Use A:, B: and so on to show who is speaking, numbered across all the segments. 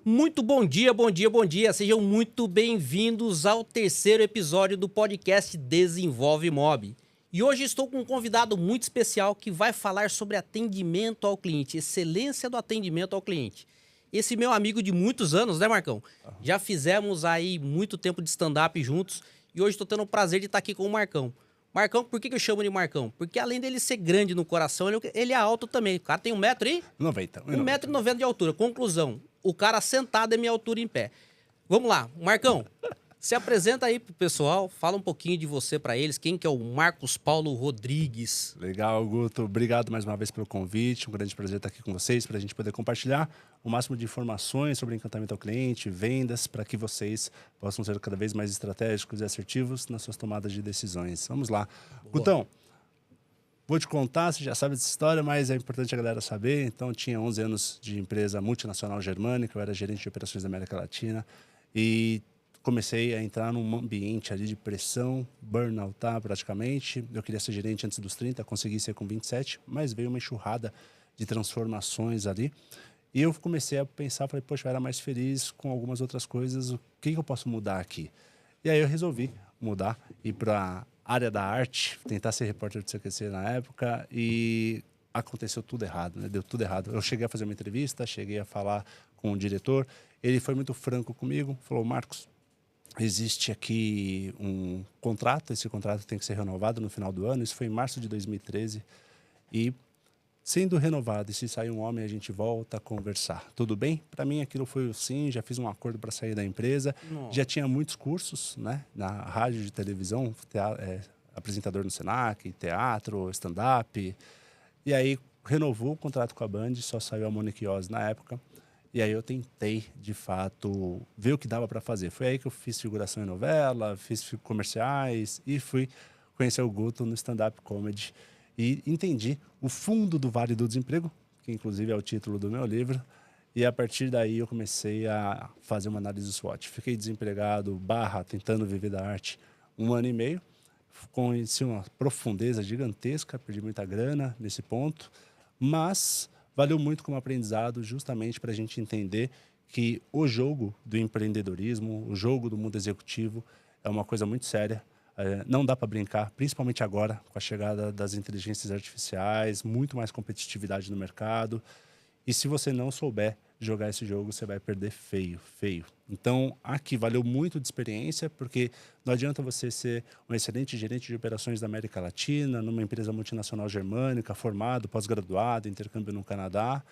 A: Muito bom dia, bom dia, bom dia. Sejam muito bem-vindos ao terceiro episódio do podcast Desenvolve Mob. E hoje estou com um convidado muito especial que vai falar sobre atendimento ao cliente, excelência do atendimento ao cliente. Esse meu amigo de muitos anos, né, Marcão? Já fizemos aí muito tempo de stand-up juntos e hoje estou tendo o prazer de estar aqui com o Marcão. Marcão, por que eu chamo de Marcão? Porque além dele ser grande no coração, ele é alto também. O cara tem 1 metro aí?
B: 90.
A: 1,90 m de altura. Conclusão, o cara sentado é minha altura em pé. Vamos lá, Marcão, se apresenta aí pro pessoal, fala um pouquinho de você para eles, quem que é o Marcos Paulo Rodrigues.
B: Legal, Guto. Obrigado mais uma vez pelo convite. Um grande prazer estar aqui com vocês para a gente poder compartilhar o máximo de informações sobre encantamento ao cliente, vendas, para que vocês possam ser cada vez mais estratégicos e assertivos nas suas tomadas de decisões. Vamos lá.
A: Boa.
B: Gutão, vou te contar, você já sabe dessa história, mas é importante a galera saber. Então, eu tinha 11 anos de empresa multinacional germânica, eu era gerente de operações da América Latina e comecei a entrar num ambiente ali de pressão, burnout, praticamente. Eu queria ser gerente antes dos 30, consegui ser com 27, mas veio uma enxurrada de transformações ali. E eu comecei a pensar, falei, poxa, eu era mais feliz com algumas outras coisas, o que eu posso mudar aqui? E aí eu resolvi mudar, ir para a área da arte, tentar ser repórter do CQC na época e aconteceu tudo errado, né? Deu tudo errado. Eu cheguei a fazer uma entrevista, cheguei a falar com o diretor, ele foi muito franco comigo, falou, Marcos, existe aqui um contrato, esse contrato tem que ser renovado no final do ano, isso foi em março de 2013, e sendo renovado, e se sair um homem, a gente volta a conversar. Tudo bem? Para mim, aquilo foi o sim, já fiz um acordo para sair da empresa, já tinha muitos cursos, né, na rádio de televisão, apresentador no Senac, teatro, stand-up, e aí renovou o contrato com a Band, só saiu a Monique Oz na época, e aí eu tentei, de fato, ver o que dava para fazer. Foi aí que eu fiz figuração em novela, fiz comerciais e fui conhecer o Guto no stand-up comedy. E entendi o fundo do Vale do Desemprego, que inclusive é o título do meu livro. E a partir daí eu comecei a fazer uma análise SWOT. Fiquei desempregado, tentando viver da arte, 1 ano e meio. Conheci uma profundeza gigantesca, perdi muita grana nesse ponto. Mas valeu muito como aprendizado justamente para a gente entender que o jogo do empreendedorismo, o jogo do mundo executivo é uma coisa muito séria. Não dá para brincar, principalmente agora, com a chegada das inteligências artificiais, muito mais competitividade no mercado. E se você não souber jogar esse jogo, você vai perder feio, feio. Então, aqui valeu muito de experiência, porque não adianta você ser um excelente gerente de operações da América Latina, numa empresa multinacional germânica, formado, pós-graduado, intercâmbio no Canadá,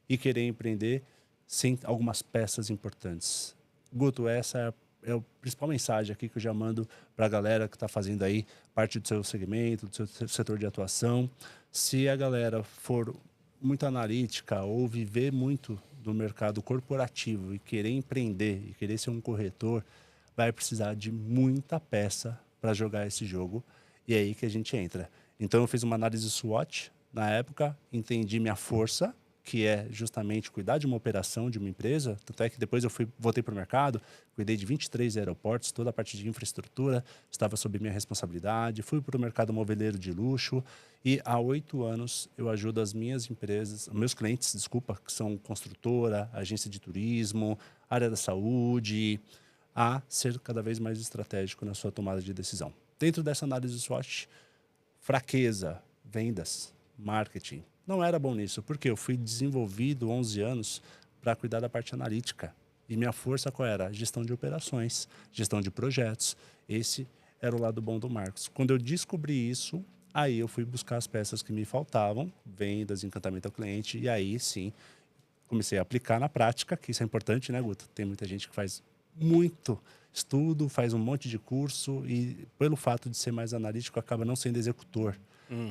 B: e querer empreender sem algumas peças importantes. Guto, essa é a principal mensagem aqui que eu já mando para a galera que está fazendo aí parte do seu segmento, do seu setor de atuação. Se a galera for muito analítica ou viver muito do mercado corporativo e querer empreender e querer ser um corretor, vai precisar de muita peça para jogar esse jogo. E é aí que a gente entra. Então eu fiz uma análise SWOT na época, entendi minha força, que é justamente cuidar de uma operação de uma empresa. Tanto é que depois eu voltei para o mercado, cuidei de 23 aeroportos, toda a parte de infraestrutura estava sob minha responsabilidade. Fui para o mercado moveleiro de luxo e há 8 anos eu ajudo as minhas empresas, meus clientes, desculpa, que são construtora, agência de turismo, área da saúde, a ser cada vez mais estratégico na sua tomada de decisão. Dentro dessa análise SWOT, fraqueza, vendas, marketing. Não era bom nisso, porque eu fui desenvolvido 11 anos para cuidar da parte analítica. E minha força qual era? Gestão de operações, gestão de projetos. Esse era o lado bom do Marcos. Quando eu descobri isso, aí eu fui buscar as peças que me faltavam, vendas, encantamento ao cliente, e aí sim, comecei a aplicar na prática, que isso é importante, né, Guto? Tem muita gente que faz muito estudo, faz um monte de curso e, pelo fato de ser mais analítico, acaba não sendo executor.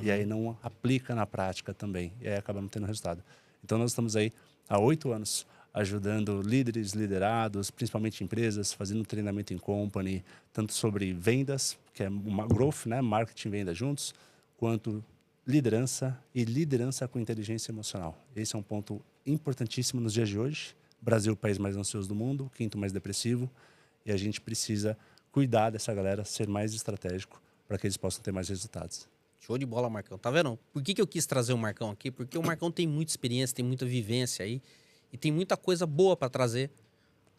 B: E aí não aplica na prática também. E aí acaba não tendo resultado. Então nós estamos aí há 8 anos ajudando líderes, liderados, principalmente empresas, fazendo treinamento em company, tanto sobre vendas, que é uma growth, né, marketing e venda juntos, quanto liderança e liderança com inteligência emocional. Esse é um ponto importantíssimo nos dias de hoje. Brasil, o país mais ansioso do mundo, 5º mais depressivo, e a gente precisa cuidar dessa galera, ser mais estratégico para que eles possam ter mais resultados.
A: Show de bola, Marcão. Tá vendo? Por que eu quis trazer o Marcão aqui? Porque o Marcão tem muita experiência, tem muita vivência aí e tem muita coisa boa para trazer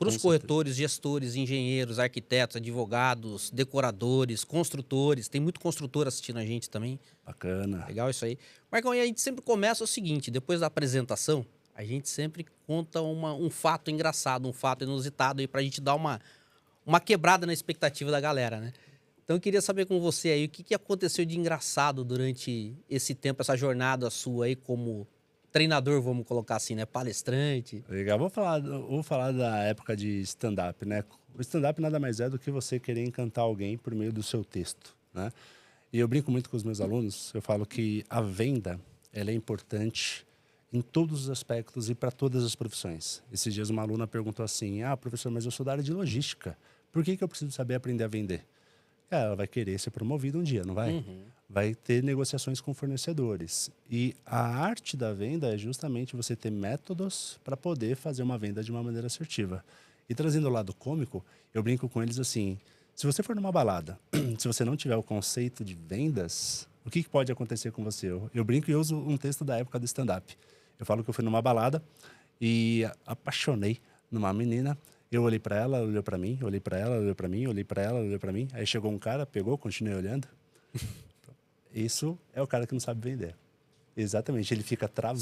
A: Para os
B: Com certeza.
A: corretores, gestores, engenheiros, arquitetos, advogados, decoradores, construtores. Tem muito construtor assistindo a gente também.
B: Bacana.
A: Legal isso aí. Marcão, e a gente sempre começa o seguinte, depois da apresentação, a gente sempre conta um fato engraçado, um fato inusitado aí pra gente dar uma quebrada na expectativa da galera, né? Então eu queria saber com você aí, o que aconteceu de engraçado durante esse tempo, essa jornada sua aí como treinador, vamos colocar assim, né? Palestrante.
B: Legal. Vou falar da época de stand-up, né? O stand-up nada mais é do que você querer encantar alguém por meio do seu texto, né? E eu brinco muito com os meus alunos, eu falo que a venda, ela é importante em todos os aspectos e para todas as profissões. Esses dias uma aluna perguntou assim, professor, mas eu sou da área de logística, por que eu preciso saber aprender a vender? Ela vai querer ser promovida um dia, não vai?
A: Uhum.
B: Vai ter negociações com fornecedores. E a arte da venda é justamente você ter métodos para poder fazer uma venda de uma maneira assertiva. E trazendo o lado cômico, eu brinco com eles assim, se você for numa balada, se você não tiver o conceito de vendas, o que pode acontecer com você? Eu brinco e uso um texto da época do stand-up. Eu falo que eu fui numa balada e apaixonei numa menina. Eu olhei para ela, ela olhou para mim, olhei para ela, ela olhou para mim, olhei para ela, ela olhou para mim. Aí chegou um cara, pegou, continuei olhando. Isso é o cara que não sabe vender. Exatamente, ele fica travado.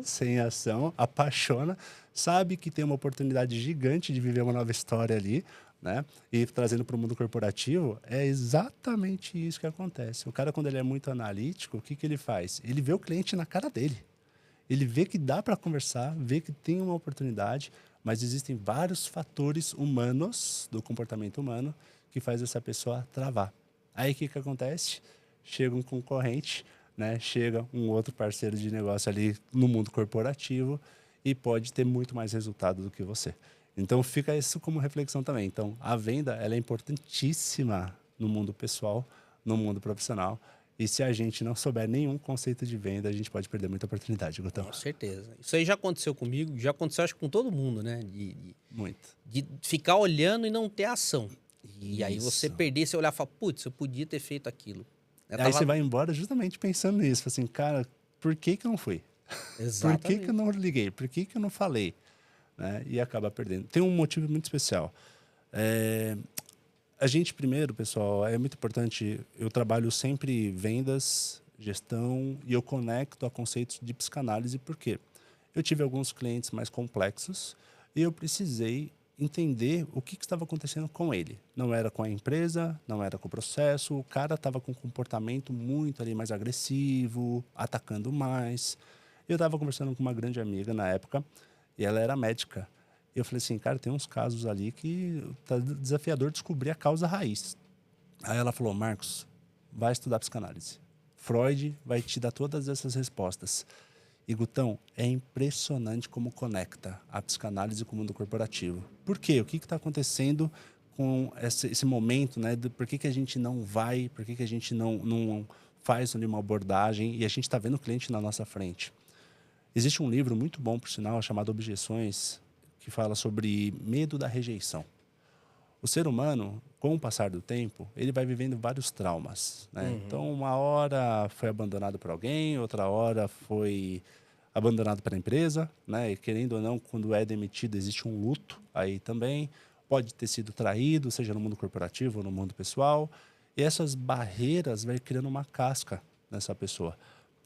B: Sem ação, apaixona, sabe que tem uma oportunidade gigante de viver uma nova história ali, né? E trazendo para o mundo corporativo, é exatamente isso que acontece. O cara, quando ele é muito analítico, o que ele faz? Ele vê o cliente na cara dele. Ele vê que dá para conversar, vê que tem uma oportunidade, mas existem vários fatores humanos, do comportamento humano, que faz essa pessoa travar. Aí o que acontece? Chega um concorrente, né? Chega um outro parceiro de negócio ali no mundo corporativo e pode ter muito mais resultado do que você. Então fica isso como reflexão também. Então a venda, ela é importantíssima no mundo pessoal, no mundo profissional. E se a gente não souber nenhum conceito de venda, a gente pode perder muita oportunidade, Gutão.
A: Com certeza. Isso aí já aconteceu comigo, já aconteceu acho que com todo mundo, né?
B: Muito.
A: De ficar olhando e não ter ação. E aí você
B: Isso.
A: perder, você olhar e falar, putz, eu podia ter feito aquilo.
B: Aí você vai embora justamente pensando nisso. Assim, cara, por que eu não fui?
A: Exatamente.
B: Por que eu não liguei? Por que eu não falei? Né? E acaba perdendo. Tem um motivo muito especial. A gente, primeiro, pessoal, é muito importante. Eu trabalho sempre vendas, gestão e eu conecto a conceitos de psicanálise. Por quê? Eu tive alguns clientes mais complexos e eu precisei entender o que estava acontecendo com ele. Não era com a empresa, não era com o processo. O cara estava com um comportamento muito ali mais agressivo, atacando mais. Eu estava conversando com uma grande amiga na época e ela era médica. E eu falei assim, cara, tem uns casos ali que tá desafiador descobrir a causa raiz. Aí ela falou, Marcos, vai estudar psicanálise. Freud vai te dar todas essas respostas. E, Gutão, é impressionante como conecta a psicanálise com o mundo corporativo. Por quê? O que está acontecendo com esse momento, né? Por que a gente não vai, por que a gente não faz ali uma abordagem e a gente está vendo o cliente na nossa frente? Existe um livro muito bom, por sinal, chamado Objeções, que fala sobre medo da rejeição. O ser humano, com o passar do tempo, ele vai vivendo vários traumas, né?
A: Uhum.
B: Então, uma hora foi abandonado por alguém, outra hora foi abandonado pela empresa, né? E querendo ou não, quando é demitido, existe um luto aí também. Pode ter sido traído, seja no mundo corporativo ou no mundo pessoal. E essas barreiras vai criando uma casca nessa pessoa.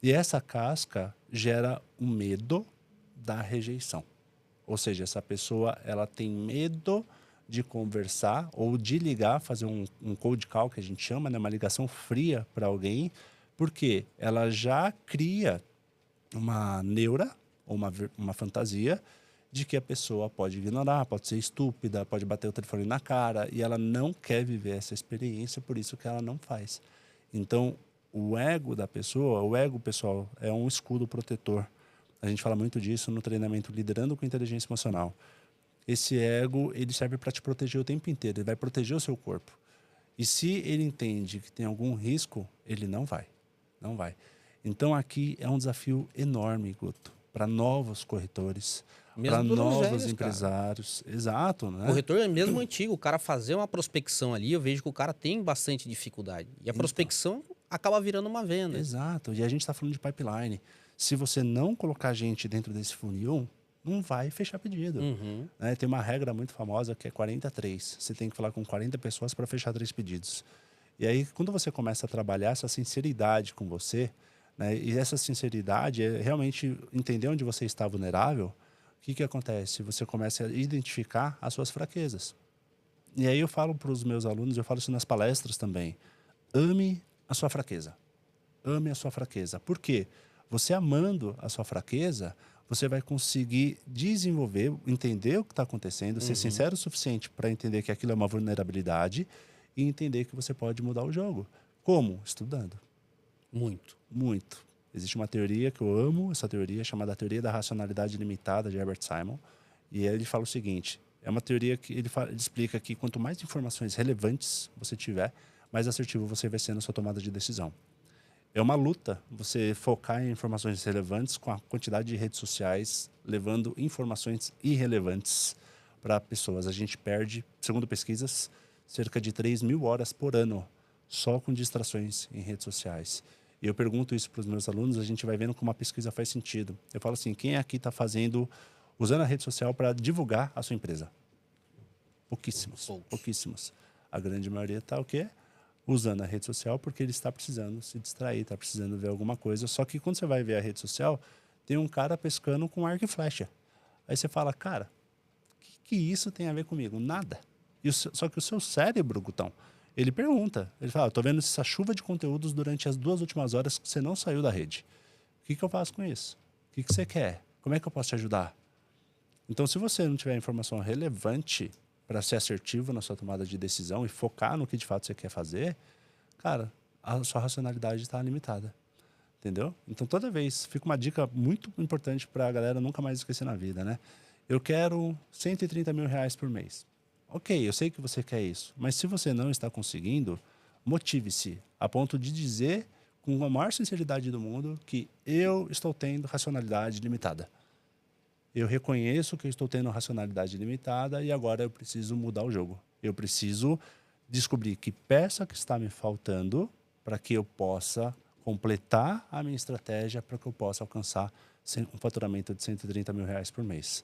B: E essa casca gera o medo da rejeição. Ou seja, essa pessoa ela tem medo de conversar ou de ligar, fazer um cold call, que a gente chama, né? Uma ligação fria para alguém, porque ela já cria uma neura ou uma fantasia de que a pessoa pode ignorar, pode ser estúpida, pode bater o telefone na cara, e ela não quer viver essa experiência, por isso que ela não faz. Então, o ego da pessoa, o ego, pessoal, é um escudo protetor. A gente fala muito disso no treinamento Liderando com Inteligência Emocional. Esse ego, ele serve para te proteger o tempo inteiro, ele vai proteger o seu corpo. E se ele entende que tem algum risco, ele não vai. Então aqui é um desafio enorme, Guto, para novos corretores, para novos empresários. Cara. Exato, né?
A: Corretor é mesmo antigo, o cara fazer uma prospecção ali, eu vejo que o cara tem bastante dificuldade. E a prospecção acaba virando uma venda.
B: Exato, e a gente está falando de pipeline. Se você não colocar gente dentro desse funil, não vai fechar pedido. Né? Tem uma regra muito famosa que é 43. Você tem que falar com 40 pessoas para fechar 3 pedidos. E aí, quando você começa a trabalhar essa sinceridade com você, né, e essa sinceridade é realmente entender onde você está vulnerável, o que acontece? Você começa a identificar as suas fraquezas. E aí eu falo para os meus alunos, eu falo isso nas palestras também, ame a sua fraqueza. Ame a sua fraqueza. Por quê? Você amando a sua fraqueza, você vai conseguir desenvolver, entender o que está acontecendo, ser sincero o suficiente para entender que aquilo é uma vulnerabilidade e entender que você pode mudar o jogo. Como? Estudando. Muito. Existe uma teoria que eu amo, essa teoria, chamada Teoria da Racionalidade Limitada, de Herbert Simon. E ele fala o seguinte, é uma teoria que ele explica que quanto mais informações relevantes você tiver, mais assertivo você vai ser na sua tomada de decisão. É uma luta você focar em informações relevantes com a quantidade de redes sociais, levando informações irrelevantes para pessoas. A gente perde, segundo pesquisas, cerca de 3.000 horas por ano só com distrações em redes sociais. E eu pergunto isso para os meus alunos, a gente vai vendo como a pesquisa faz sentido. Eu falo assim, quem aqui está usando a rede social para divulgar a sua empresa? Pouquíssimos. A grande maioria está o quê? Usando a rede social porque ele está precisando se distrair, está precisando ver alguma coisa. Só que quando você vai ver a rede social, tem um cara pescando com arco e flecha. Aí você fala, cara, o que isso tem a ver comigo? Nada. Só que o seu cérebro, Gutão, ele pergunta. Ele fala, estou vendo essa chuva de conteúdos durante as 2 últimas horas que você não saiu da rede. O que eu faço com isso? O que você quer? Como é que eu posso te ajudar? Então, se você não tiver informação relevante para ser assertivo na sua tomada de decisão e focar no que de fato você quer fazer, cara, a sua racionalidade está limitada. Entendeu? Então, toda vez, fica uma dica muito importante para a galera nunca mais esquecer na vida, né? Eu quero 130 mil reais por mês. Ok, eu sei que você quer isso, mas se você não está conseguindo, motive-se a ponto de dizer com a maior sinceridade do mundo que eu estou tendo racionalidade limitada. Eu reconheço que eu estou tendo racionalidade limitada e agora eu preciso mudar o jogo. Eu preciso descobrir que peça que está me faltando para que eu possa completar a minha estratégia para que eu possa alcançar um faturamento de 130 mil reais por mês.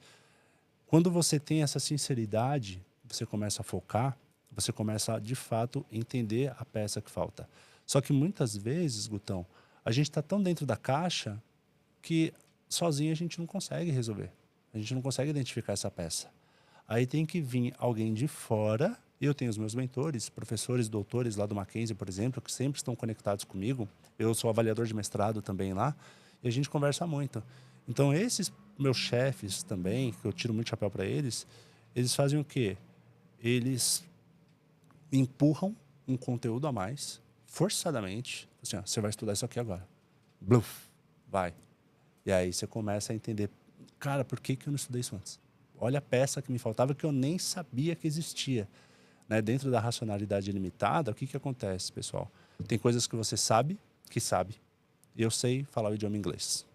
B: Quando você tem essa sinceridade, você começa a focar, você começa a, de fato, entender a peça que falta. Só que muitas vezes, Gutão, a gente está tão dentro da caixa que sozinho a gente não consegue resolver. A gente não consegue identificar essa peça. Aí tem que vir alguém de fora. Eu tenho os meus mentores, professores, doutores lá do Mackenzie, por exemplo, que sempre estão conectados comigo. Eu sou avaliador de mestrado também lá. E a gente conversa muito. Então, esses meus chefes também, que eu tiro muito chapéu para eles fazem o quê? Eles empurram um conteúdo a mais, forçadamente. Assim, ó, você vai estudar isso aqui agora. Bluf, vai. E aí você começa a entender, cara, por que eu não estudei isso antes? Olha a peça que me faltava que eu nem sabia que existia. Né? Dentro da racionalidade limitada, o que acontece, pessoal? Tem coisas que você sabe que sabe. Eu sei falar o idioma inglês.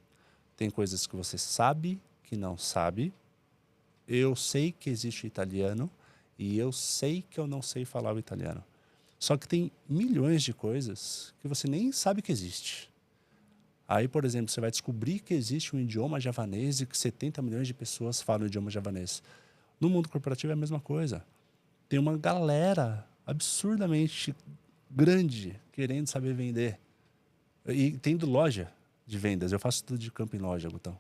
B: Tem coisas que você sabe que não sabe. Eu sei que existe italiano e eu sei que eu não sei falar o italiano. Só que tem milhões de coisas que você nem sabe que existe. Aí, por exemplo, você vai descobrir que existe um idioma javanês e que 70 milhões de pessoas falam o idioma javanês. No mundo corporativo é a mesma coisa. Tem uma galera absurdamente grande querendo saber vender. E tendo loja de vendas. Eu faço tudo de campo em loja, Gutão.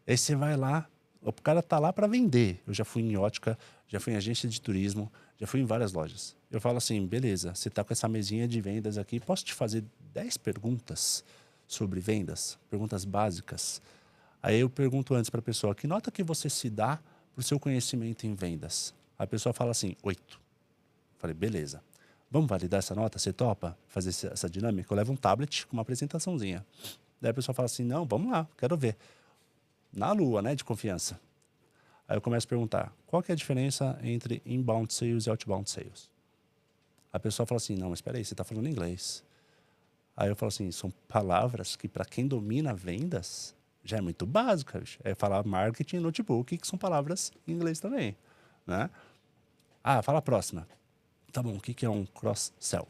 B: Aí você vai lá, o cara tá lá para vender. Eu já fui em ótica, já fui em agência de turismo, já fui em várias lojas. Eu falo assim, beleza, você tá com essa mesinha de vendas aqui, posso te fazer 10 perguntas sobre vendas? Perguntas básicas. Aí eu pergunto antes para a pessoa, que nota que você se dá para o seu conhecimento em vendas? A pessoa fala assim, 8. Falei, beleza. Vamos validar essa nota? Você topa fazer essa dinâmica? Eu levo um tablet com uma apresentaçãozinha. Daí a pessoa fala assim, não, vamos lá, quero ver. Na lua, né, de confiança. Aí eu começo a perguntar, qual que é a diferença entre inbound sales e outbound sales? A pessoa fala assim, não, mas espera aí, você está falando inglês. Aí eu falo assim, são palavras que para quem domina vendas já é muito básica. É falar marketing e notebook, que são palavras em inglês também. Né? Ah, fala a próxima. Tá bom, o que é um cross-sell?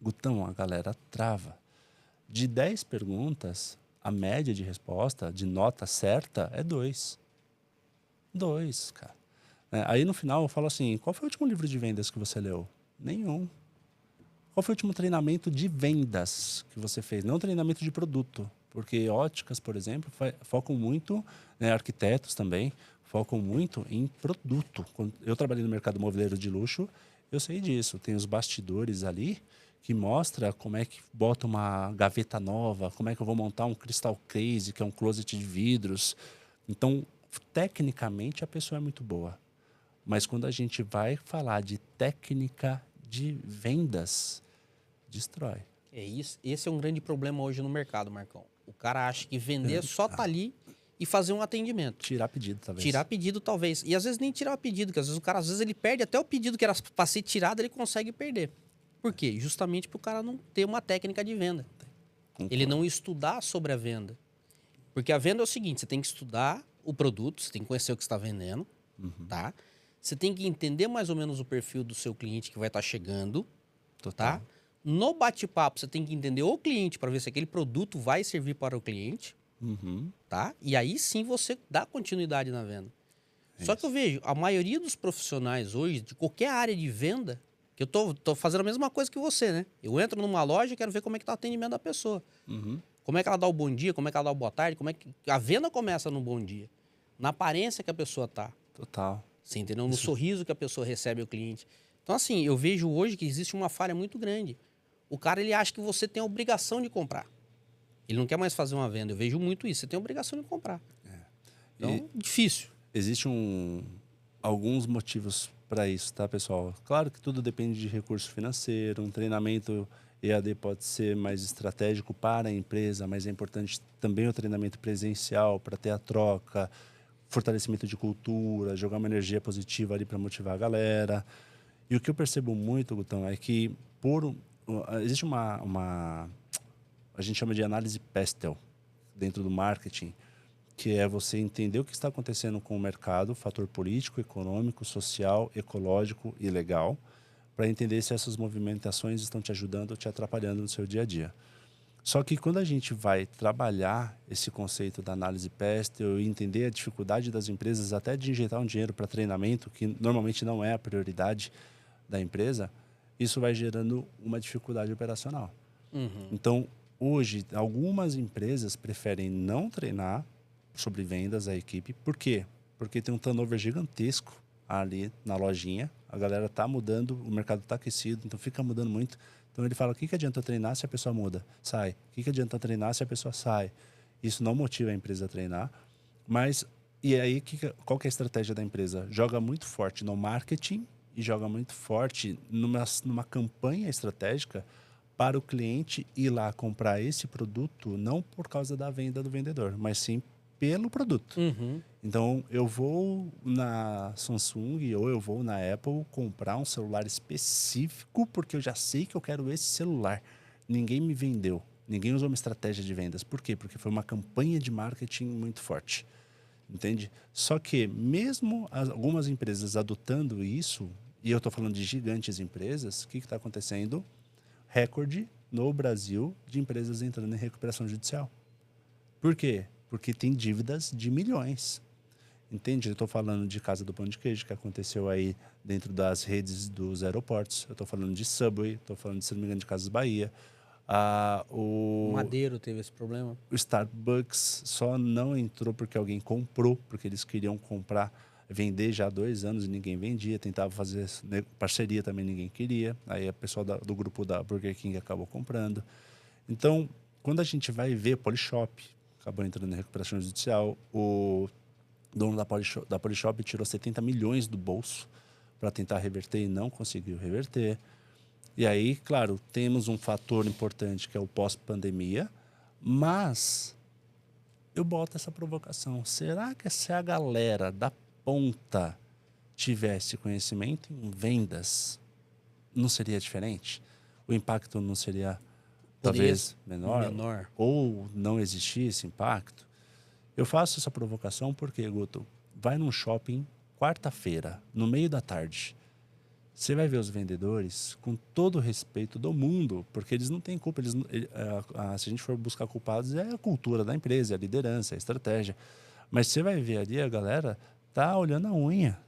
B: Gutão, a galera trava. De 10 perguntas, a média de resposta, de nota certa, é 2. 2, cara. Aí no final eu falo assim, qual foi o último livro de vendas que você leu? Nenhum. Qual foi o último treinamento de vendas que você fez? Não treinamento de produto. Porque óticas, por exemplo, focam muito, né, arquitetos também, focam muito em produto. Quando eu trabalhei no mercado imobiliário de luxo, eu sei disso. Tem os bastidores ali que mostra como é que bota uma gaveta nova, como é que eu vou montar um crystal case, que é um closet de vidros. Então, tecnicamente, a pessoa é muito boa. Mas quando a gente vai falar de técnica de vendas, destrói.
A: É isso. Esse é um grande problema hoje no mercado, Marcão. O cara acha que vender só tá ali e fazer um atendimento.
B: Tirar pedido, talvez.
A: Tirar pedido, talvez. E às vezes nem tirar o pedido, porque às vezes o cara, ele perde até o pedido que era para ser tirado, ele consegue perder. Por quê? Justamente para o cara não ter uma técnica de venda. Ele não estudar sobre a venda. Porque a venda é o seguinte, você tem que estudar o produto, você tem que conhecer o que você está vendendo, tá? Você tem que entender mais ou menos o perfil do seu cliente que vai estar chegando, tá? No bate-papo, você tem que entender o cliente para ver se aquele produto vai servir para o cliente, tá? E aí sim você dá continuidade na venda. Só que eu vejo, a maioria dos profissionais hoje, de qualquer área de venda, que eu tô fazendo a mesma coisa que você, né? Eu entro numa loja e quero ver como é que tá o atendimento da pessoa. Como é que ela dá o bom dia, como é que ela dá o boa tarde, como é que... A venda começa no bom dia. Na aparência que a pessoa tá.
B: Total.
A: Você entendeu? No sorriso que a pessoa recebe o cliente. Então, assim, eu vejo hoje que existe uma falha muito grande. O cara, ele acha que você tem a obrigação de comprar. Ele não quer mais fazer uma venda. Eu vejo muito isso. Você tem a obrigação de comprar. Então, difícil.
B: Existem alguns motivos para isso, tá, pessoal? Claro que tudo depende de recurso financeiro. Um treinamento EAD pode ser mais estratégico para a empresa, mas é importante também o treinamento presencial para ter a troca, fortalecimento de cultura, jogar uma energia positiva ali para motivar a galera. E o que eu percebo muito, Gutão, é que existe a gente chama de análise PESTEL dentro do marketing, que é você entender o que está acontecendo com o mercado, fator político, econômico, social, ecológico e legal, para entender se essas movimentações estão te ajudando ou te atrapalhando no seu dia a dia. Só que quando a gente vai trabalhar esse conceito da análise PESTEL e entender a dificuldade das empresas até de injetar um dinheiro para treinamento, que normalmente não é a prioridade da empresa, isso vai gerando uma dificuldade operacional. Então, hoje, algumas empresas preferem não treinar sobre vendas a equipe. Por quê? Porque tem um turnover gigantesco ali na lojinha. A galera está mudando, o mercado está aquecido, então fica mudando muito. Então ele fala, o que adianta treinar se a pessoa muda? Sai. O que adianta treinar se a pessoa sai? Isso não motiva a empresa a treinar. Mas, e aí, qual que é a estratégia da empresa? Joga muito forte no marketing e joga muito forte numa campanha estratégica para o cliente ir lá comprar esse produto, não por causa da venda do vendedor, mas sim pelo produto. Então, eu vou na Samsung ou eu vou na Apple comprar um celular específico porque eu já sei que eu quero esse celular. Ninguém me vendeu. Ninguém usou uma estratégia de vendas. Por quê? Porque foi uma campanha de marketing muito forte. Entende? Só que mesmo algumas empresas adotando isso, e eu estou falando de gigantes empresas, o que está acontecendo? Recorde no Brasil de empresas entrando em recuperação judicial. Por quê? Porque tem dívidas de milhões. Entende? Eu estou falando de Casa do Pão de Queijo, que aconteceu aí dentro das redes dos aeroportos. Eu estou falando de Subway, estou falando, se não me engano, de Casas Bahia. O
A: Madeiro teve esse problema.
B: O Starbucks só não entrou porque alguém comprou, porque eles queriam comprar, vender já há 2 anos e ninguém vendia. Tentava fazer parceria, também ninguém queria. Aí o pessoal do grupo da Burger King acabou comprando. Então, quando a gente vai ver Polishop, acabou entrando em recuperação judicial, o dono da Polishop tirou 70 milhões do bolso para tentar reverter e não conseguiu reverter. E aí, claro, temos um fator importante que é o pós-pandemia, mas eu boto essa provocação. Será que se a galera da ponta tivesse conhecimento em vendas, não seria diferente? O impacto não seria talvez menor? Ou não existir esse impacto? Eu faço essa provocação porque, Guto, vai num shopping quarta-feira, no meio da tarde. Você vai ver os vendedores com todo o respeito do mundo, porque eles não têm culpa. Se a gente for buscar culpados, é a cultura da empresa, é a liderança, é a estratégia. Mas você vai ver ali a galera tá olhando a unha,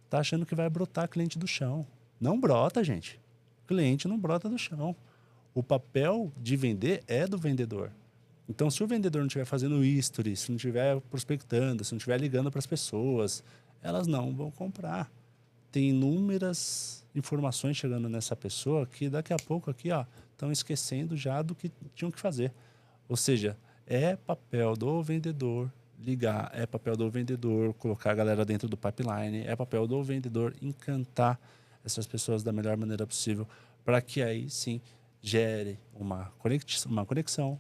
B: tá achando que vai brotar cliente do chão. Não brota, gente. Cliente não brota do chão. O papel de vender é do vendedor. Então, se o vendedor não estiver fazendo history, se não estiver prospectando, se não estiver ligando para as pessoas, elas não vão comprar. Tem inúmeras informações chegando nessa pessoa que daqui a pouco aqui, ó, estão esquecendo já do que tinham que fazer. Ou seja, é papel do vendedor ligar, é papel do vendedor colocar a galera dentro do pipeline, é papel do vendedor encantar essas pessoas da melhor maneira possível para que aí sim gere uma conexão,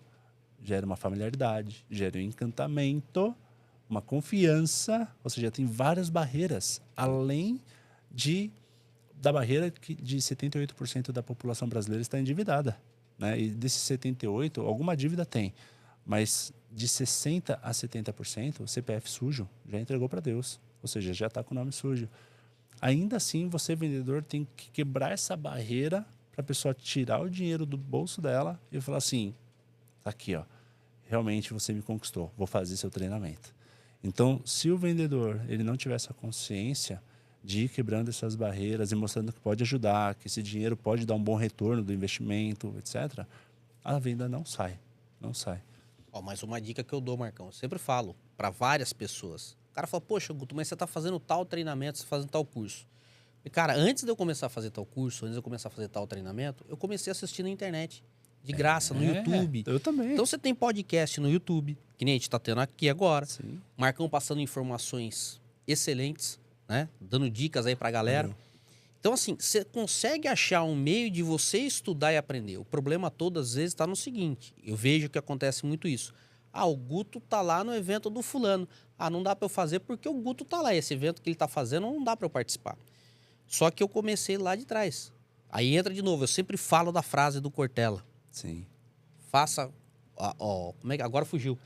B: gere uma familiaridade, gere um encantamento, uma confiança, ou seja, tem várias barreiras, além da barreira de 78% da população brasileira está endividada. Né? E desses 78%, alguma dívida tem, mas de 60% a 70%, o CPF sujo já entregou para Deus, ou seja, já está com o nome sujo. Ainda assim, você, vendedor, tem que quebrar essa barreira para a pessoa tirar o dinheiro do bolso dela e falar assim, tá aqui, ó, realmente você me conquistou, vou fazer seu treinamento. Então, se o vendedor ele não tiver essa consciência de ir quebrando essas barreiras e mostrando que pode ajudar, que esse dinheiro pode dar um bom retorno do investimento, etc., a venda não sai, não sai.
A: Ó, mas uma dica que eu dou, Marcão, eu sempre falo para várias pessoas. O cara fala, poxa, Guto, mas você tá fazendo tal treinamento, você tá fazendo tal curso. E, cara, antes de eu começar a fazer tal curso, antes de eu começar a fazer tal treinamento, eu comecei a assistir na internet. De graça, no YouTube.
B: Eu também.
A: Então você tem podcast no YouTube, que nem a gente tá tendo aqui agora.
B: Sim.
A: Marcão passando informações excelentes, né? Dando dicas aí pra galera. Então, assim, você consegue achar um meio de você estudar e aprender. O problema todo, às vezes, tá no seguinte. Eu vejo que acontece muito isso. Ah, o Guto tá lá no evento do fulano. Ah, não dá pra eu fazer porque o Guto tá lá. Esse evento que ele tá fazendo não dá pra eu participar. Só que eu comecei lá de trás. Aí entra de novo. Eu sempre falo da frase do Cortella.
B: Sim.
A: Faça... Ó, como é que... Agora fugiu.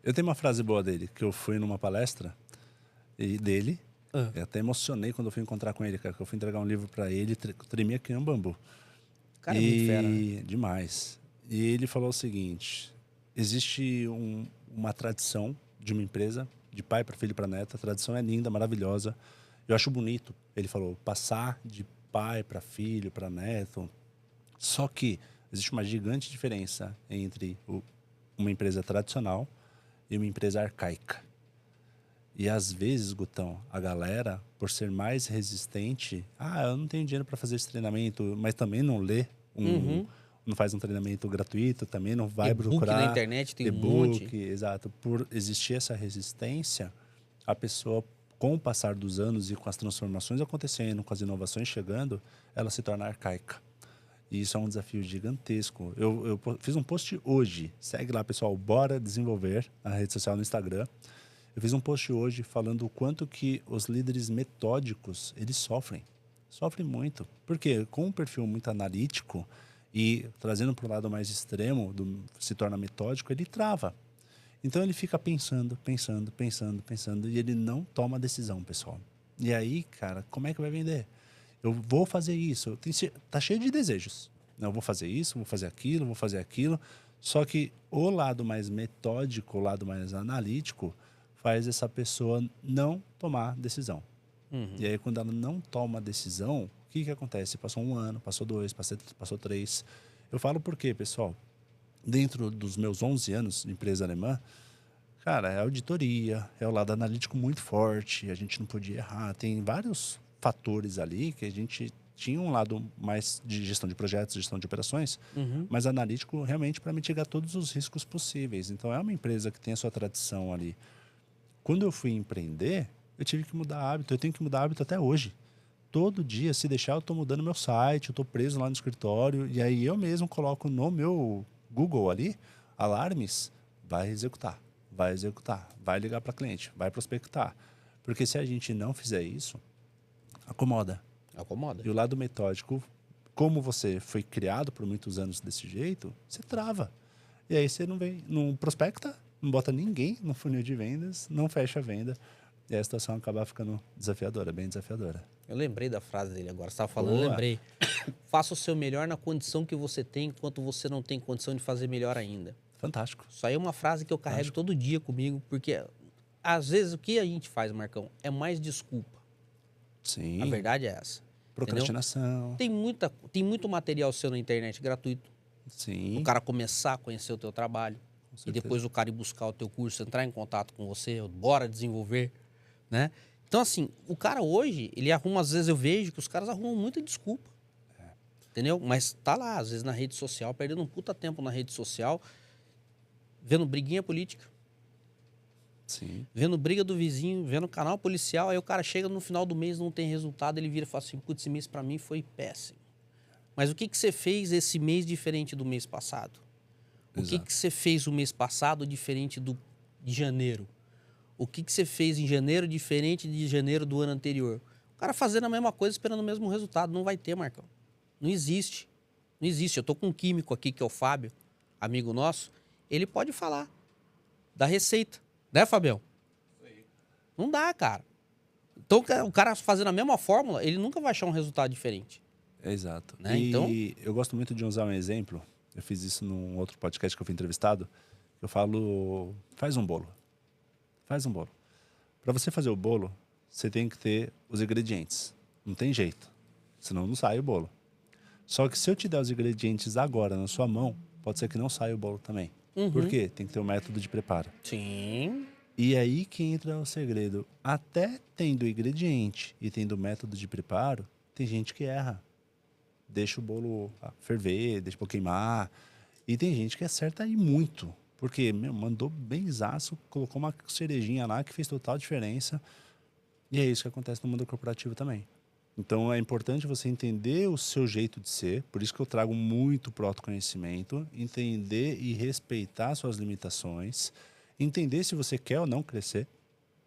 B: Eu tenho uma frase boa dele, que eu fui numa palestra dele. Eu até emocionei quando eu fui encontrar com ele, cara. Que eu fui entregar um livro para ele, tremia que nem um bambu.
A: Cara, é muito fera, né?
B: Demais. E ele falou o seguinte: existe uma tradição de uma empresa, de pai para filho para neto. A tradição é linda, maravilhosa. Eu acho bonito. Ele falou, passar de pai para filho, para neto. Só que existe uma gigante diferença entre uma empresa tradicional e uma empresa arcaica. E às vezes, Gutão, a galera, por ser mais resistente, eu não tenho dinheiro para fazer esse treinamento, mas também não lê, não faz um treinamento gratuito, também não vai procurar.
A: Na internet tem um monte.
B: Exato. Por existir essa resistência, a pessoa, com o passar dos anos e com as transformações acontecendo, com as inovações chegando, ela se torna arcaica. E isso é um desafio gigantesco. Eu fiz um post hoje, segue lá, pessoal, Bora Desenvolver, a rede social no Instagram. Eu fiz um post hoje falando o quanto que os líderes metódicos, eles sofrem muito. Porque com um perfil muito analítico e trazendo para o lado mais extremo, se torna metódico, ele trava. Então ele fica pensando e ele não toma decisão, pessoal. E aí, cara, como é que vai vender? Eu vou fazer isso. Tá cheio de desejos. Eu vou fazer isso, vou fazer aquilo. Só que o lado mais metódico, o lado mais analítico, faz essa pessoa não tomar decisão. E aí, quando ela não toma decisão, o que acontece? Passou 1 ano, passou 2, passou 3. Eu falo por quê, pessoal? Dentro dos meus 11 anos de empresa alemã, cara, é auditoria, é o lado analítico muito forte, a gente não podia errar. Tem vários fatores ali que a gente tinha um lado mais de gestão de projetos, gestão de operações, mas analítico realmente para mitigar todos os riscos possíveis. Então, é uma empresa que tem a sua tradição ali. Quando eu fui empreender, eu tive que mudar hábito. Eu tenho que mudar hábito até hoje. Todo dia, se deixar, eu estou mudando meu site, eu estou preso lá no escritório, e aí eu mesmo coloco no meu Google ali, alarmes, vai executar, vai ligar para cliente, vai prospectar. Porque se a gente não fizer isso, acomoda. E o lado metódico, como você foi criado por muitos anos desse jeito, você trava. E aí você não prospecta, não bota ninguém no funil de vendas, não fecha a venda. E a situação acaba ficando desafiadora, bem desafiadora.
A: Eu lembrei da frase dele agora. Você estava falando, eu lembrei. Faça o seu melhor na condição que você tem, enquanto você não tem condição de fazer melhor ainda.
B: Fantástico.
A: Isso aí é uma frase que eu carrego todo dia comigo, porque às vezes, o que a gente faz, Marcão, é mais desculpa.
B: Sim.
A: A verdade é essa.
B: Procrastinação.
A: Tem muito material seu na internet gratuito.
B: Sim.
A: O cara começar a conhecer o teu trabalho.
B: Com
A: E
B: certeza.
A: depois o cara ir buscar o teu curso, entrar em contato com você, bora desenvolver, né? Então, assim, o cara hoje, ele arruma, às vezes eu vejo que os caras arrumam muita desculpa. Entendeu? Mas tá lá, às vezes na rede social, perdendo um puta tempo na rede social, vendo briguinha política,
B: Sim.
A: vendo briga do vizinho, vendo canal policial, aí o cara chega no final do mês, não tem resultado, ele vira e fala assim, putz, esse mês pra mim foi péssimo. Mas o que você fez esse mês diferente do mês passado? O que você fez o mês passado diferente de janeiro? O que você fez em janeiro diferente de janeiro do ano anterior? O cara fazendo a mesma coisa, esperando o mesmo resultado. Não vai ter, Marcão. Não existe. Não existe. Eu tô com um químico aqui, que é o Fábio, amigo nosso. Ele pode falar da receita. Né, Fabião? Não dá, cara. Então, o cara fazendo a mesma fórmula, ele nunca vai achar um resultado diferente.
B: Exato.
A: Né?
B: E
A: Então,
B: eu gosto muito de usar um exemplo. Eu fiz isso num outro podcast que eu fui entrevistado. Eu falo, faz um bolo. Faz um bolo. Para você fazer o bolo, você tem que ter os ingredientes. Não tem jeito. Senão não sai o bolo. Só que se eu te der os ingredientes agora na sua mão, pode ser que não saia o bolo também. Por quê? Tem que ter um método de preparo.
A: sim.
B: E aí que entra o segredo. Até tendo o ingrediente e tendo o método de preparo, tem gente que erra. Deixa o bolo ferver, deixa o bolo queimar. E tem gente que acerta aí muito. Porque mandou benzaço, colocou uma cerejinha lá que fez total diferença. E é isso que acontece no mundo corporativo também. Então é importante você entender o seu jeito de ser. Por isso que eu trago muito pro autoconhecimento. Entender e respeitar suas limitações. Entender se você quer ou não crescer.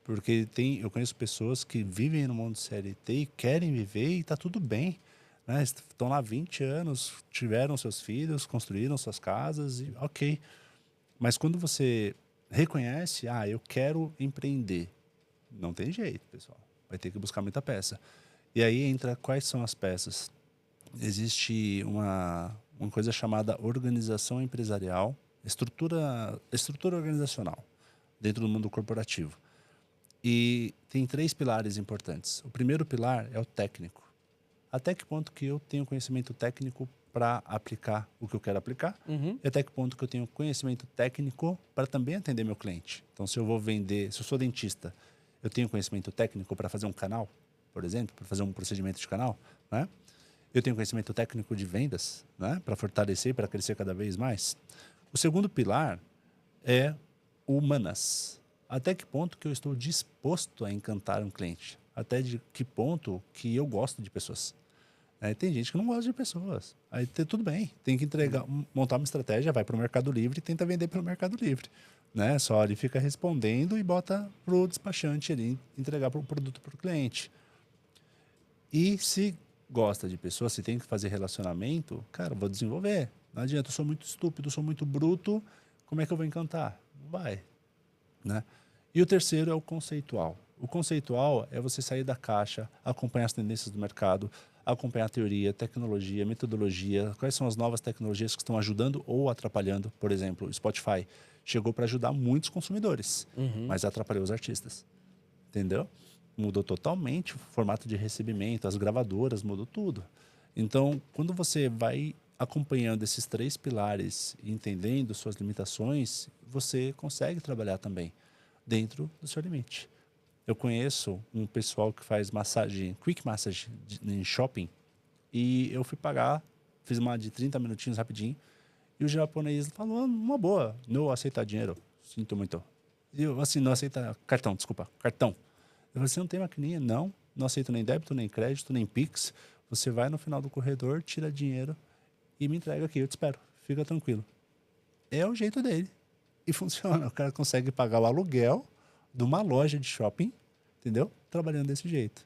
B: Porque eu conheço pessoas que vivem no mundo CLT e querem viver e está tudo bem. Né? Estão lá 20 anos, tiveram seus filhos, construíram suas casas e ok. Mas quando você reconhece, eu quero empreender, não tem jeito, pessoal. Vai ter que buscar muita peça. E aí entra quais são as peças. Existe uma coisa chamada organização empresarial, estrutura organizacional dentro do mundo corporativo. E tem 3 pilares importantes. O primeiro pilar é o técnico. Até que ponto que eu tenho conhecimento técnico para aplicar o que eu quero aplicar, e até que ponto que eu tenho conhecimento técnico para também atender meu cliente. Então, se eu vou vender, se eu sou dentista, eu tenho conhecimento técnico para fazer um canal, por exemplo, para fazer um procedimento de canal, né? Eu tenho conhecimento técnico de vendas, né? Para fortalecer, para crescer cada vez mais. O segundo pilar é humanas. Até que ponto que eu estou disposto a encantar um cliente? Até de que ponto que eu gosto de pessoas? Tem gente que não gosta de pessoas. Aí tudo bem, tem que montar uma estratégia, vai para o Mercado Livre e tenta vender pelo Mercado Livre. Né? Só ele fica respondendo e bota para o despachante ali, entregar o produto para o cliente. E se gosta de pessoas, se tem que fazer relacionamento, cara, vou desenvolver. Não adianta, eu sou muito estúpido, sou muito bruto, como é que eu vou encantar? Não vai. Né? E o terceiro é o conceitual. O conceitual é você sair da caixa, acompanhar as tendências do mercado, acompanhar a teoria, tecnologia, metodologia, quais são as novas tecnologias que estão ajudando ou atrapalhando. Por exemplo, o Spotify chegou para ajudar muitos consumidores, mas atrapalhou os artistas. Entendeu? Mudou totalmente o formato de recebimento, as gravadoras, mudou tudo. Então, quando você vai acompanhando esses 3 pilares e entendendo suas limitações, você consegue trabalhar também dentro do seu limite. Eu conheço um pessoal que faz massagem, quick massage em shopping, e eu fui pagar, fiz uma de 30 minutinhos rapidinho, e o japonês falou, uma boa, não aceita dinheiro, sinto muito. E eu, assim, não aceita cartão, desculpa, cartão. Eu falei, você não tem maquininha? Não, não aceito nem débito, nem crédito, nem Pix. Você vai no final do corredor, tira dinheiro e me entrega aqui, eu te espero, fica tranquilo. É o jeito dele. E funciona, o cara consegue pagar o aluguel de uma loja de shopping, entendeu? Trabalhando desse jeito.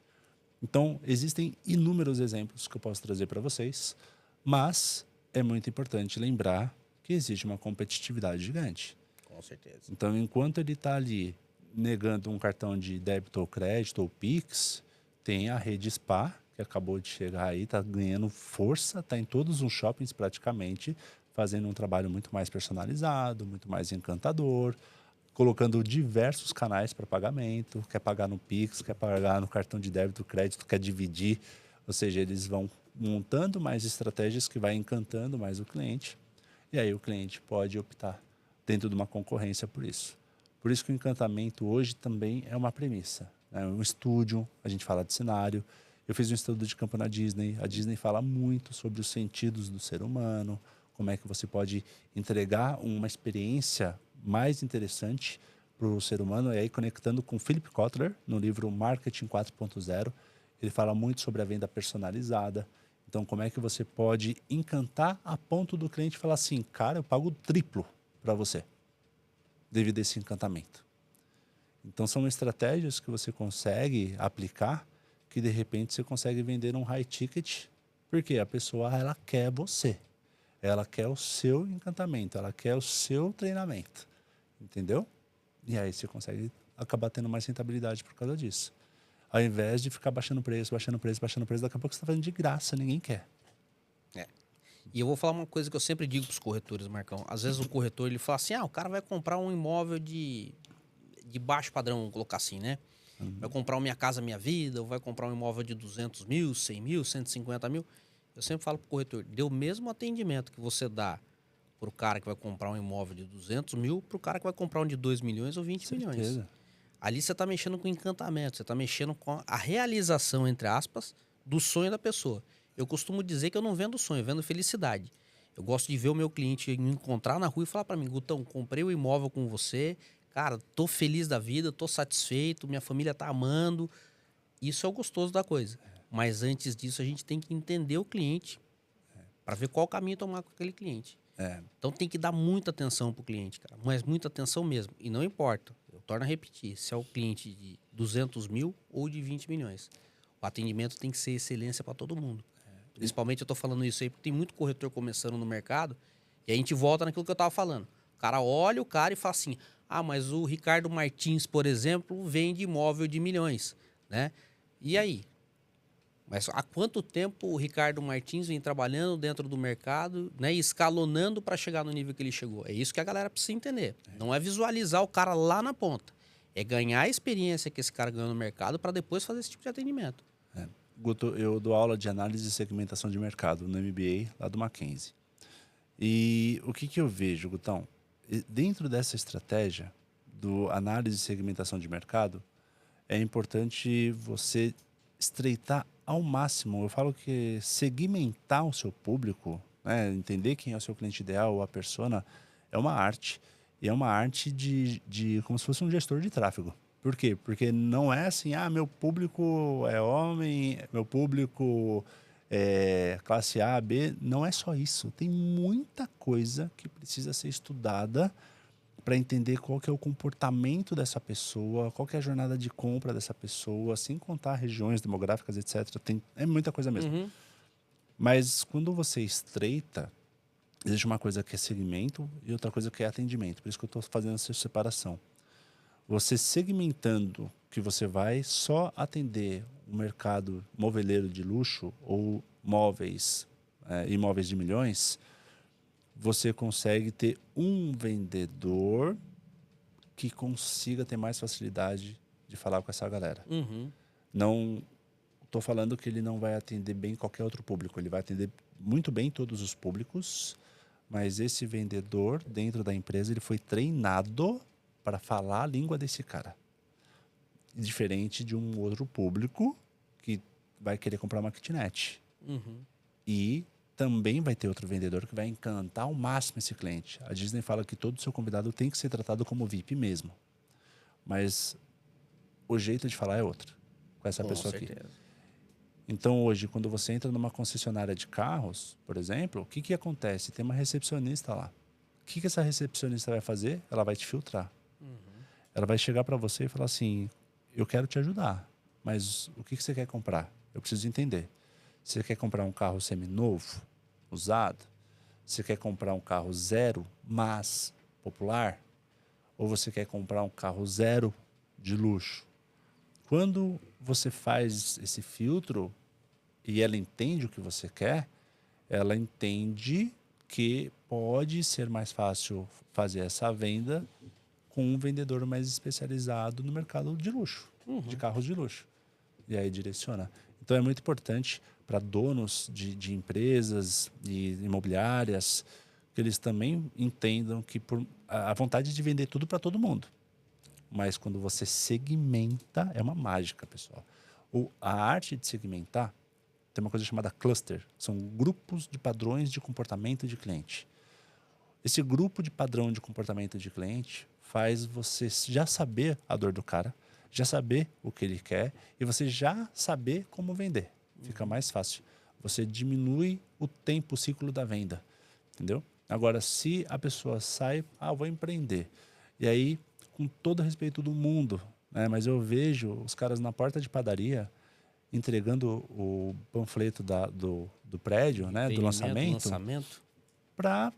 B: Então, existem inúmeros exemplos que eu posso trazer para vocês, mas é muito importante lembrar que existe uma competitividade gigante.
A: Com certeza.
B: Então, enquanto ele está ali negando um cartão de débito ou crédito ou Pix, tem a rede Spa, que acabou de chegar aí, está ganhando força, está em todos os shoppings praticamente, fazendo um trabalho muito mais personalizado, muito mais encantador, colocando diversos canais para pagamento, quer pagar no Pix, quer pagar no cartão de débito, crédito, quer dividir. Ou seja, eles vão montando mais estratégias que vai encantando mais o cliente. E aí o cliente pode optar dentro de uma concorrência por isso. Por isso que o encantamento hoje também é uma premissa. Né? Um estúdio, a gente fala de cenário. Eu fiz um estudo de campo na Disney. A Disney fala muito sobre os sentidos do ser humano, como é que você pode entregar uma experiência mais interessante para o ser humano. E aí, conectando com Philip Kotler, no livro Marketing 4.0, ele fala muito sobre a venda personalizada. Então, como é que você pode encantar a ponto do cliente falar assim, cara, eu pago o triplo para você, devido a esse encantamento. Então, são estratégias que você consegue aplicar que, de repente, você consegue vender um high ticket, porque a pessoa, ela quer você. Ela quer o seu encantamento, ela quer o seu treinamento. Entendeu? E aí você consegue acabar tendo mais rentabilidade por causa disso. Ao invés de ficar baixando preço, baixando preço, baixando preço, daqui a pouco você está fazendo de graça, ninguém quer.
A: E eu vou falar uma coisa que eu sempre digo para os corretores, Marcão. Às vezes o corretor ele fala assim, o cara vai comprar um imóvel de baixo padrão, vamos colocar assim, né? Vai comprar o Minha Casa Minha Vida, ou vai comprar um imóvel de 200 mil, 100 mil, 150 mil. Eu sempre falo para o corretor, dê o mesmo atendimento que você dá para o cara que vai comprar um imóvel de 200 mil, para o cara que vai comprar um de 2 milhões ou 20 milhões. Ali você está mexendo com encantamento, você está mexendo com a realização, entre aspas, do sonho da pessoa. Eu costumo dizer que eu não vendo sonho, eu vendo felicidade. Eu gosto de ver o meu cliente me encontrar na rua e falar para mim, Gutão, comprei o imóvel com você, cara, tô feliz da vida, tô satisfeito, minha família tá amando. Isso é o gostoso da coisa. Mas antes disso, a gente tem que entender o cliente para ver qual caminho tomar com aquele cliente. Então tem que dar muita atenção pro cliente, cara, mas muita atenção mesmo. E não importa, eu torno a repetir, se é o cliente de 200 mil ou de 20 milhões. O atendimento tem que ser excelência para todo mundo. Principalmente eu tô falando isso aí porque tem muito corretor começando no mercado e a gente volta naquilo que eu tava falando. O cara olha o cara e fala assim, mas o Ricardo Martins, por exemplo, vende imóvel de milhões, né? E aí? Mas há quanto tempo o Ricardo Martins vem trabalhando dentro do mercado, né, escalonando para chegar no nível que ele chegou? É isso que a galera precisa entender. Não é visualizar o cara lá na ponta. É ganhar a experiência que esse cara ganhou no mercado para depois fazer esse tipo de atendimento.
B: Guto, eu dou aula de análise e segmentação de mercado no MBA lá do Mackenzie. E o que eu vejo, Gutão? Dentro dessa estratégia do análise e segmentação de mercado, é importante você estreitar ao máximo. Eu falo que segmentar o seu público, né, entender quem é o seu cliente ideal ou a persona, é uma arte. E é uma arte de como se fosse um gestor de tráfego. Por quê? Porque não é assim, meu público é homem, meu público é classe A, B. Não é só isso. Tem muita coisa que precisa ser estudada para entender qual que é o comportamento dessa pessoa, qual que é a jornada de compra dessa pessoa, sem contar regiões demográficas, etc. É muita coisa mesmo. Mas quando você estreita, existe uma coisa que é segmento e outra coisa que é atendimento. Por isso que eu estou fazendo essa separação. Você segmentando que você vai só atender o mercado moveleiro de luxo ou imóveis de milhões, você consegue ter um vendedor que consiga ter mais facilidade de falar com essa galera. Não estou falando que ele não vai atender bem qualquer outro público. Ele vai atender muito bem todos os públicos, mas esse vendedor, dentro da empresa, ele foi treinado para falar a língua desse cara. Diferente de um outro público que vai querer comprar uma kitnet. E também vai ter outro vendedor que vai encantar ao máximo esse cliente. A Disney fala que todo seu convidado tem que ser tratado como VIP mesmo. Mas o jeito de falar é outro. Com essa pessoa aqui. Então, hoje, quando você entra numa concessionária de carros, por exemplo, o que acontece? Tem uma recepcionista lá. O que essa recepcionista vai fazer? Ela vai te filtrar. Ela vai chegar para você e falar assim, eu quero te ajudar, mas o que você quer comprar? Eu preciso entender. Você quer comprar um carro seminovo, usado? Você quer comprar um carro zero, mas popular? Ou você quer comprar um carro zero de luxo? Quando você faz esse filtro e ela entende o que você quer, ela entende que pode ser mais fácil fazer essa venda com um vendedor mais especializado no mercado de luxo, de carros de luxo. E aí direciona. Então é muito importante para donos de empresas e imobiliárias que eles também entendam que a vontade de vender tudo para todo mundo. Mas quando você segmenta, é uma mágica, pessoal. A arte de segmentar tem uma coisa chamada cluster. São grupos de padrões de comportamento de cliente. Esse grupo de padrão de comportamento de cliente faz você já saber a dor do cara, já saber o que ele quer e você já saber como vender. Fica mais fácil. Você diminui o tempo, o ciclo da venda. Entendeu? Agora, se a pessoa sai, vou empreender. E aí, com todo o respeito do mundo, né, mas eu vejo os caras na porta de padaria entregando o panfleto do prédio, né, do lançamento. Para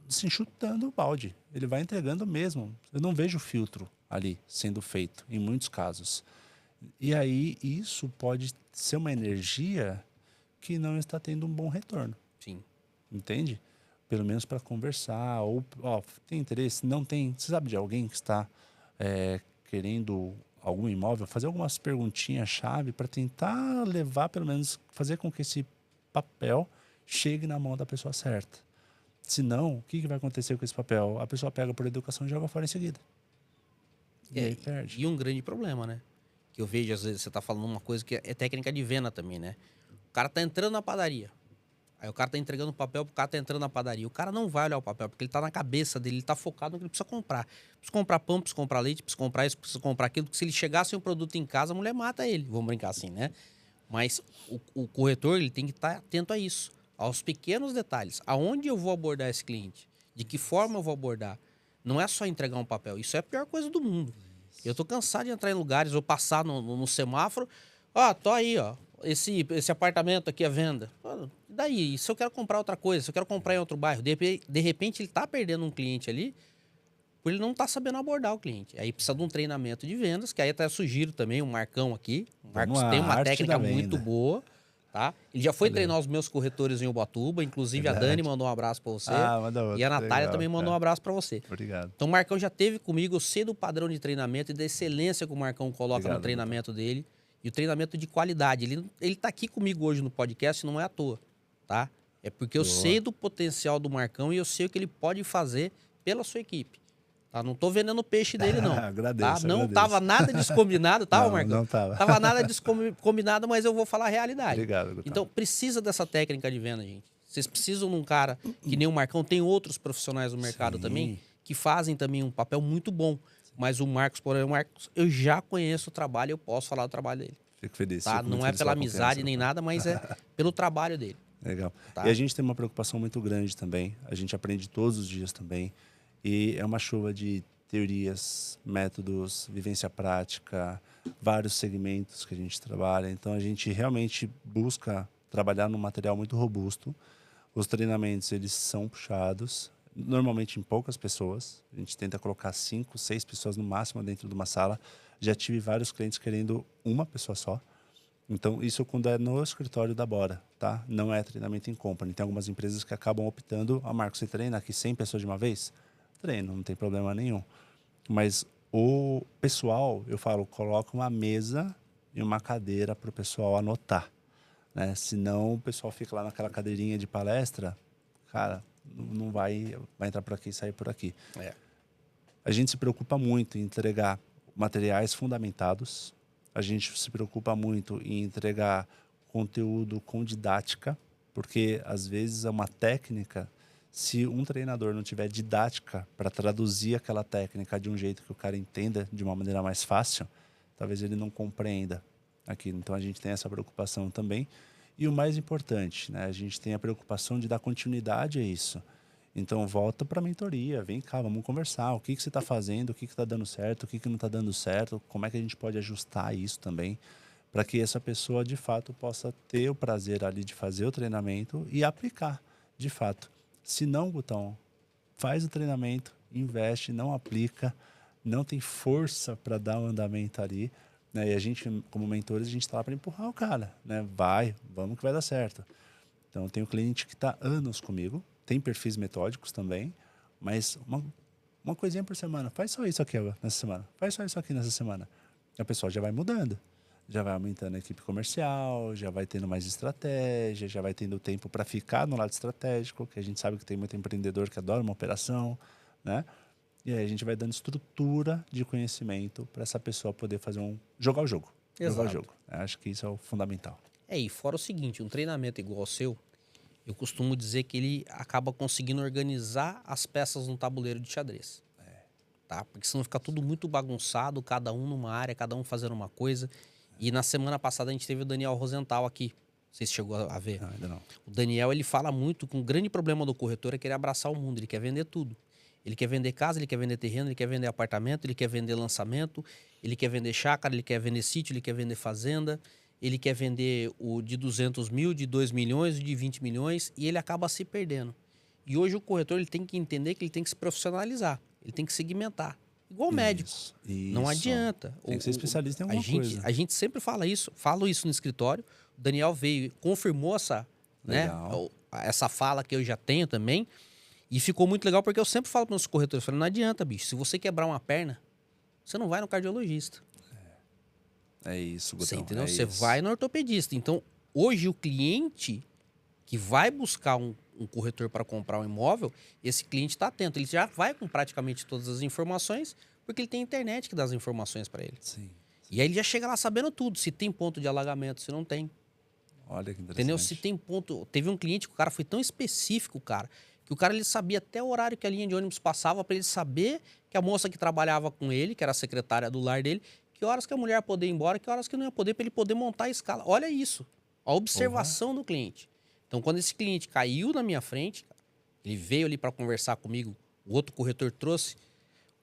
B: se enxutando o balde. Ele vai entregando mesmo. Eu não vejo filtro ali sendo feito, em muitos casos. E aí, isso pode ser uma energia que não está tendo um bom retorno.
A: Sim.
B: Entende? Pelo menos para conversar. Ou, tem interesse? Não tem. Você sabe de alguém que está querendo algum imóvel? Fazer algumas perguntinhas-chave para tentar levar, pelo menos, fazer com que esse papel chegue na mão da pessoa certa. Senão, o que vai acontecer com esse papel? A pessoa pega por educação e joga fora em seguida. E aí perde.
A: E um grande problema, né? Que eu vejo, às vezes, você tá falando uma coisa que é técnica de venda também, né? O cara tá entrando na padaria. Aí o cara tá entregando o papel pro cara tá entrando na padaria. O cara não vai olhar o papel, porque ele tá na cabeça dele, ele tá focado no que ele precisa comprar. Precisa comprar pão, precisa comprar leite, precisa comprar isso, precisa comprar aquilo. Porque se ele chegar sem um produto em casa, a mulher mata ele. Vamos brincar assim, né? Mas o corretor, ele tem que estar atento a isso. Aos pequenos detalhes. Aonde eu vou abordar esse cliente? De que forma eu vou abordar? Não é só entregar um papel. Isso é a pior coisa do mundo. Eu tô cansado de entrar em lugares ou passar no semáforo. Tô aí, esse apartamento aqui à venda. Daí, se eu quero comprar outra coisa, se eu quero comprar em outro bairro, de repente ele tá perdendo um cliente ali, por ele não tá sabendo abordar o cliente. Aí precisa de um treinamento de vendas, que aí até sugiro também um Marcão aqui. O Marcos tem uma técnica muito boa, tá? Ele já foi treinar os meus corretores em Ubatuba, inclusive a Dani mandou um abraço para você.
B: Manda outro.
A: E a Natália também mandou um abraço para você.
B: Obrigado.
A: Então o Marcão já esteve comigo, eu sei do padrão de treinamento e da excelência que o Marcão coloca no treinamento dele. E o treinamento de qualidade. Ele tá aqui comigo hoje no podcast, não é à toa, tá? É porque eu sei do potencial do Marcão e eu sei o que ele pode fazer pela sua equipe. Tá? Não tô vendendo o peixe dele, não.
B: Agradeço,
A: tá? Não tava nada descombinado, tava, Marcão?
B: Não tava.
A: Tava nada descombinado, mas eu vou falar a realidade.
B: Obrigado, Gustavo.
A: Então, precisa dessa técnica de venda, gente. Vocês precisam de um cara que nem o Marcão. Tem outros profissionais no mercado também que fazem também um papel muito bom. Mas o Marcos, por exemplo, eu já conheço o trabalho, eu posso falar do trabalho dele.
B: Fico feliz.
A: Tá? Não é pela amizade nem nada, mas é pelo trabalho dele.
B: Legal.
A: Tá?
B: E a gente tem uma preocupação muito grande também. A gente aprende todos os dias também. E é uma chuva de teorias, métodos, vivência prática, vários segmentos que a gente trabalha. Então, a gente realmente busca trabalhar num material muito robusto. Os treinamentos, eles são puxados, normalmente em poucas pessoas. A gente tenta colocar 5, 6 pessoas no máximo dentro de uma sala. Já tive vários clientes querendo uma pessoa só. Então, isso quando é no escritório da Bora, tá? Não é treinamento em company. Tem algumas empresas que acabam optando, Marcos, você treina aqui 100 pessoas de uma vez? Treino, não tem problema nenhum. Mas o pessoal, eu falo, coloca uma mesa e uma cadeira para o pessoal anotar, né? Senão o pessoal fica lá naquela cadeirinha de palestra, cara, não vai entrar por aqui e sair por aqui. A gente se preocupa muito em entregar materiais fundamentados, a gente se preocupa muito em entregar conteúdo com didática, porque às vezes é uma técnica, se um treinador não tiver didática para traduzir aquela técnica de um jeito que o cara entenda de uma maneira mais fácil, talvez ele não compreenda aquilo. Então a gente tem essa preocupação também. E o mais importante, né, a gente tem a preocupação de dar continuidade a isso. Então volta para a mentoria, vem cá, vamos conversar. O que você está fazendo, o que está dando certo, o que não está dando certo, como é que a gente pode ajustar isso também, para que essa pessoa de fato possa ter o prazer ali de fazer o treinamento e aplicar de fato. Se não, Gutão, faz o treinamento, investe, não aplica, não tem força para dar um andamento ali, né? E a gente, como mentores, a gente está lá para empurrar o cara, né? Vamos que vai dar certo. Então, tem um cliente que está anos comigo, tem perfis metódicos também, mas uma uma coisinha por semana. Faz só isso aqui nessa semana. Faz só isso aqui nessa semana. A pessoa já vai mudando. Já vai aumentando a equipe comercial, já vai tendo mais estratégia, já vai tendo tempo para ficar no lado estratégico, que a gente sabe que tem muito empreendedor que adora uma operação, né? E aí a gente vai dando estrutura de conhecimento para essa pessoa poder fazer jogar o jogo.
A: Exato.
B: Jogar o jogo. Eu acho que isso é o fundamental.
A: E fora o seguinte, um treinamento igual ao seu, eu costumo dizer que ele acaba conseguindo organizar as peças no tabuleiro de xadrez. Tá? Porque senão fica tudo muito bagunçado, cada um numa área, cada um fazendo uma coisa. E na semana passada a gente teve o Daniel Rosenthal aqui. Não sei se chegou a ver.
B: Não, ainda não.
A: O Daniel, ele fala muito que um grande problema do corretor é querer abraçar o mundo. Ele quer vender tudo. Ele quer vender casa, ele quer vender terreno, ele quer vender apartamento, ele quer vender lançamento, ele quer vender chácara, ele quer vender sítio, ele quer vender fazenda, ele quer vender o de 200 mil, de 2 milhões, o de 20 milhões, e ele acaba se perdendo. E hoje o corretor ele tem que entender que ele tem que se profissionalizar, ele tem que segmentar. Igual o médico.
B: Isso.
A: Não adianta.
B: Tem que ser especialista em alguma coisa.
A: A gente sempre falo isso no escritório. O Daniel veio e confirmou essa fala que eu já tenho também. E ficou muito legal porque eu sempre falo para os meus corretores, não adianta, bicho. Se você quebrar uma perna, você não vai no cardiologista.
B: É isso, Gutão.
A: Você entendeu? Você vai no ortopedista. Então, hoje o cliente que vai buscar um corretor para comprar um imóvel, esse cliente está atento. Ele já vai com praticamente todas as informações, porque ele tem internet que dá as informações para ele.
B: Sim.
A: E aí ele já chega lá sabendo tudo. Se tem ponto de alagamento, se não tem.
B: Olha que interessante.
A: Entendeu? Se tem ponto... Teve um cliente que o cara foi tão específico, cara, que o cara ele sabia até o horário que a linha de ônibus passava para ele saber que a moça que trabalhava com ele, que era a secretária do lar dele, que horas que a mulher ia poder ir embora, que horas que não ia poder, para ele poder montar a escala. Olha isso. A observação do cliente. Então, quando esse cliente caiu na minha frente, ele veio ali para conversar comigo, o outro corretor trouxe,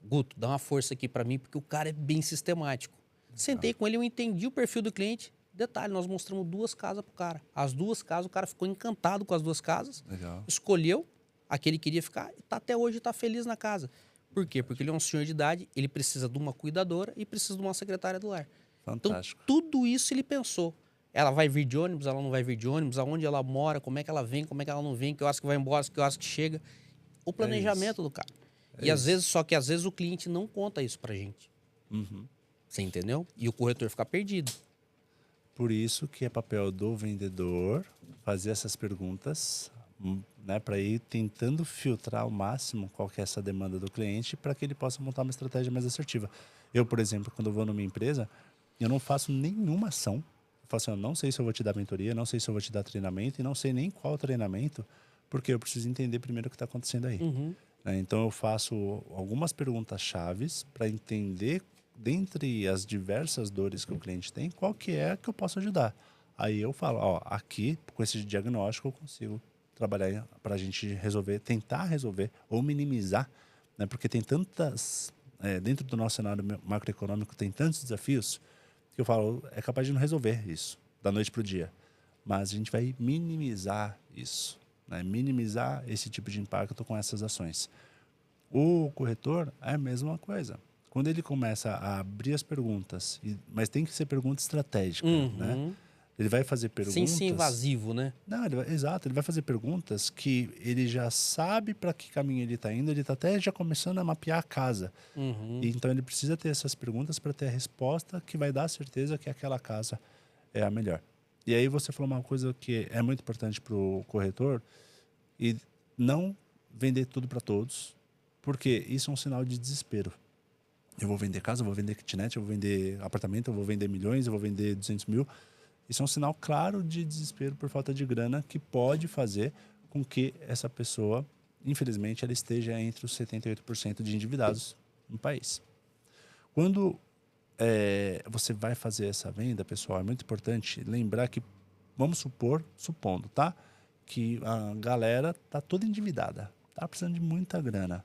A: Guto, dá uma força aqui para mim, porque o cara é bem sistemático. Sentei com ele, eu entendi o perfil do cliente. Detalhe, nós mostramos 2 casas pro cara. As 2 casas, o cara ficou encantado com as 2 casas.
B: Legal.
A: Escolheu a que ele queria ficar e até hoje está feliz na casa. Por quê? Porque ele é um senhor de idade, ele precisa de uma cuidadora e precisa de uma secretária do lar.
B: Fantástico.
A: Então, tudo isso ele pensou. Ela vai vir de ônibus, ela não vai vir de ônibus, aonde ela mora, como é que ela vem, como é que ela não vem, que horas que vai embora, que horas que chega. O planejamento do cara. E às vezes o cliente não conta isso pra gente. Você entendeu? E o corretor fica perdido.
B: Por isso que é papel do vendedor fazer essas perguntas, né, para ir tentando filtrar ao máximo qual que é essa demanda do cliente para que ele possa montar uma estratégia mais assertiva. Eu, por exemplo, quando eu vou numa empresa, eu não faço nenhuma ação. Eu falo assim, eu não sei se eu vou te dar mentoria, não sei se eu vou te dar treinamento e não sei nem qual treinamento, porque eu preciso entender primeiro o que está acontecendo aí. Então eu faço algumas perguntas chaves para entender, dentre as diversas dores que o cliente tem, qual que é que eu posso ajudar. Aí eu falo, ó, aqui, com esse diagnóstico, eu consigo trabalhar para a gente resolver, tentar resolver ou minimizar, né? Porque tem tantas, dentro do nosso cenário macroeconômico, tem tantos desafios que eu falo, é capaz de não resolver isso da noite para o dia. Mas a gente vai minimizar isso, né? Minimizar esse tipo de impacto com essas ações. O corretor é a mesma coisa. Quando ele começa a abrir as perguntas, mas tem que ser pergunta estratégica, né? Ele vai fazer perguntas...
A: Sem ser invasivo, né?
B: Não, exato. Ele vai fazer perguntas que ele já sabe para que caminho ele está indo. Ele está até já começando a mapear a casa. E, então, ele precisa ter essas perguntas para ter a resposta que vai dar a certeza que aquela casa é a melhor. E aí você falou uma coisa que é muito importante para o corretor e não vender tudo para todos, porque isso é um sinal de desespero. Eu vou vender casa, eu vou vender kitnet, eu vou vender apartamento, eu vou vender milhões, eu vou vender 200 mil. Isso é um sinal claro de desespero por falta de grana que pode fazer com que essa pessoa, infelizmente, ela esteja entre os 78% de endividados no país. Quando você vai fazer essa venda, pessoal, é muito importante lembrar que, vamos supondo, tá? Que a galera tá toda endividada, tá precisando de muita grana.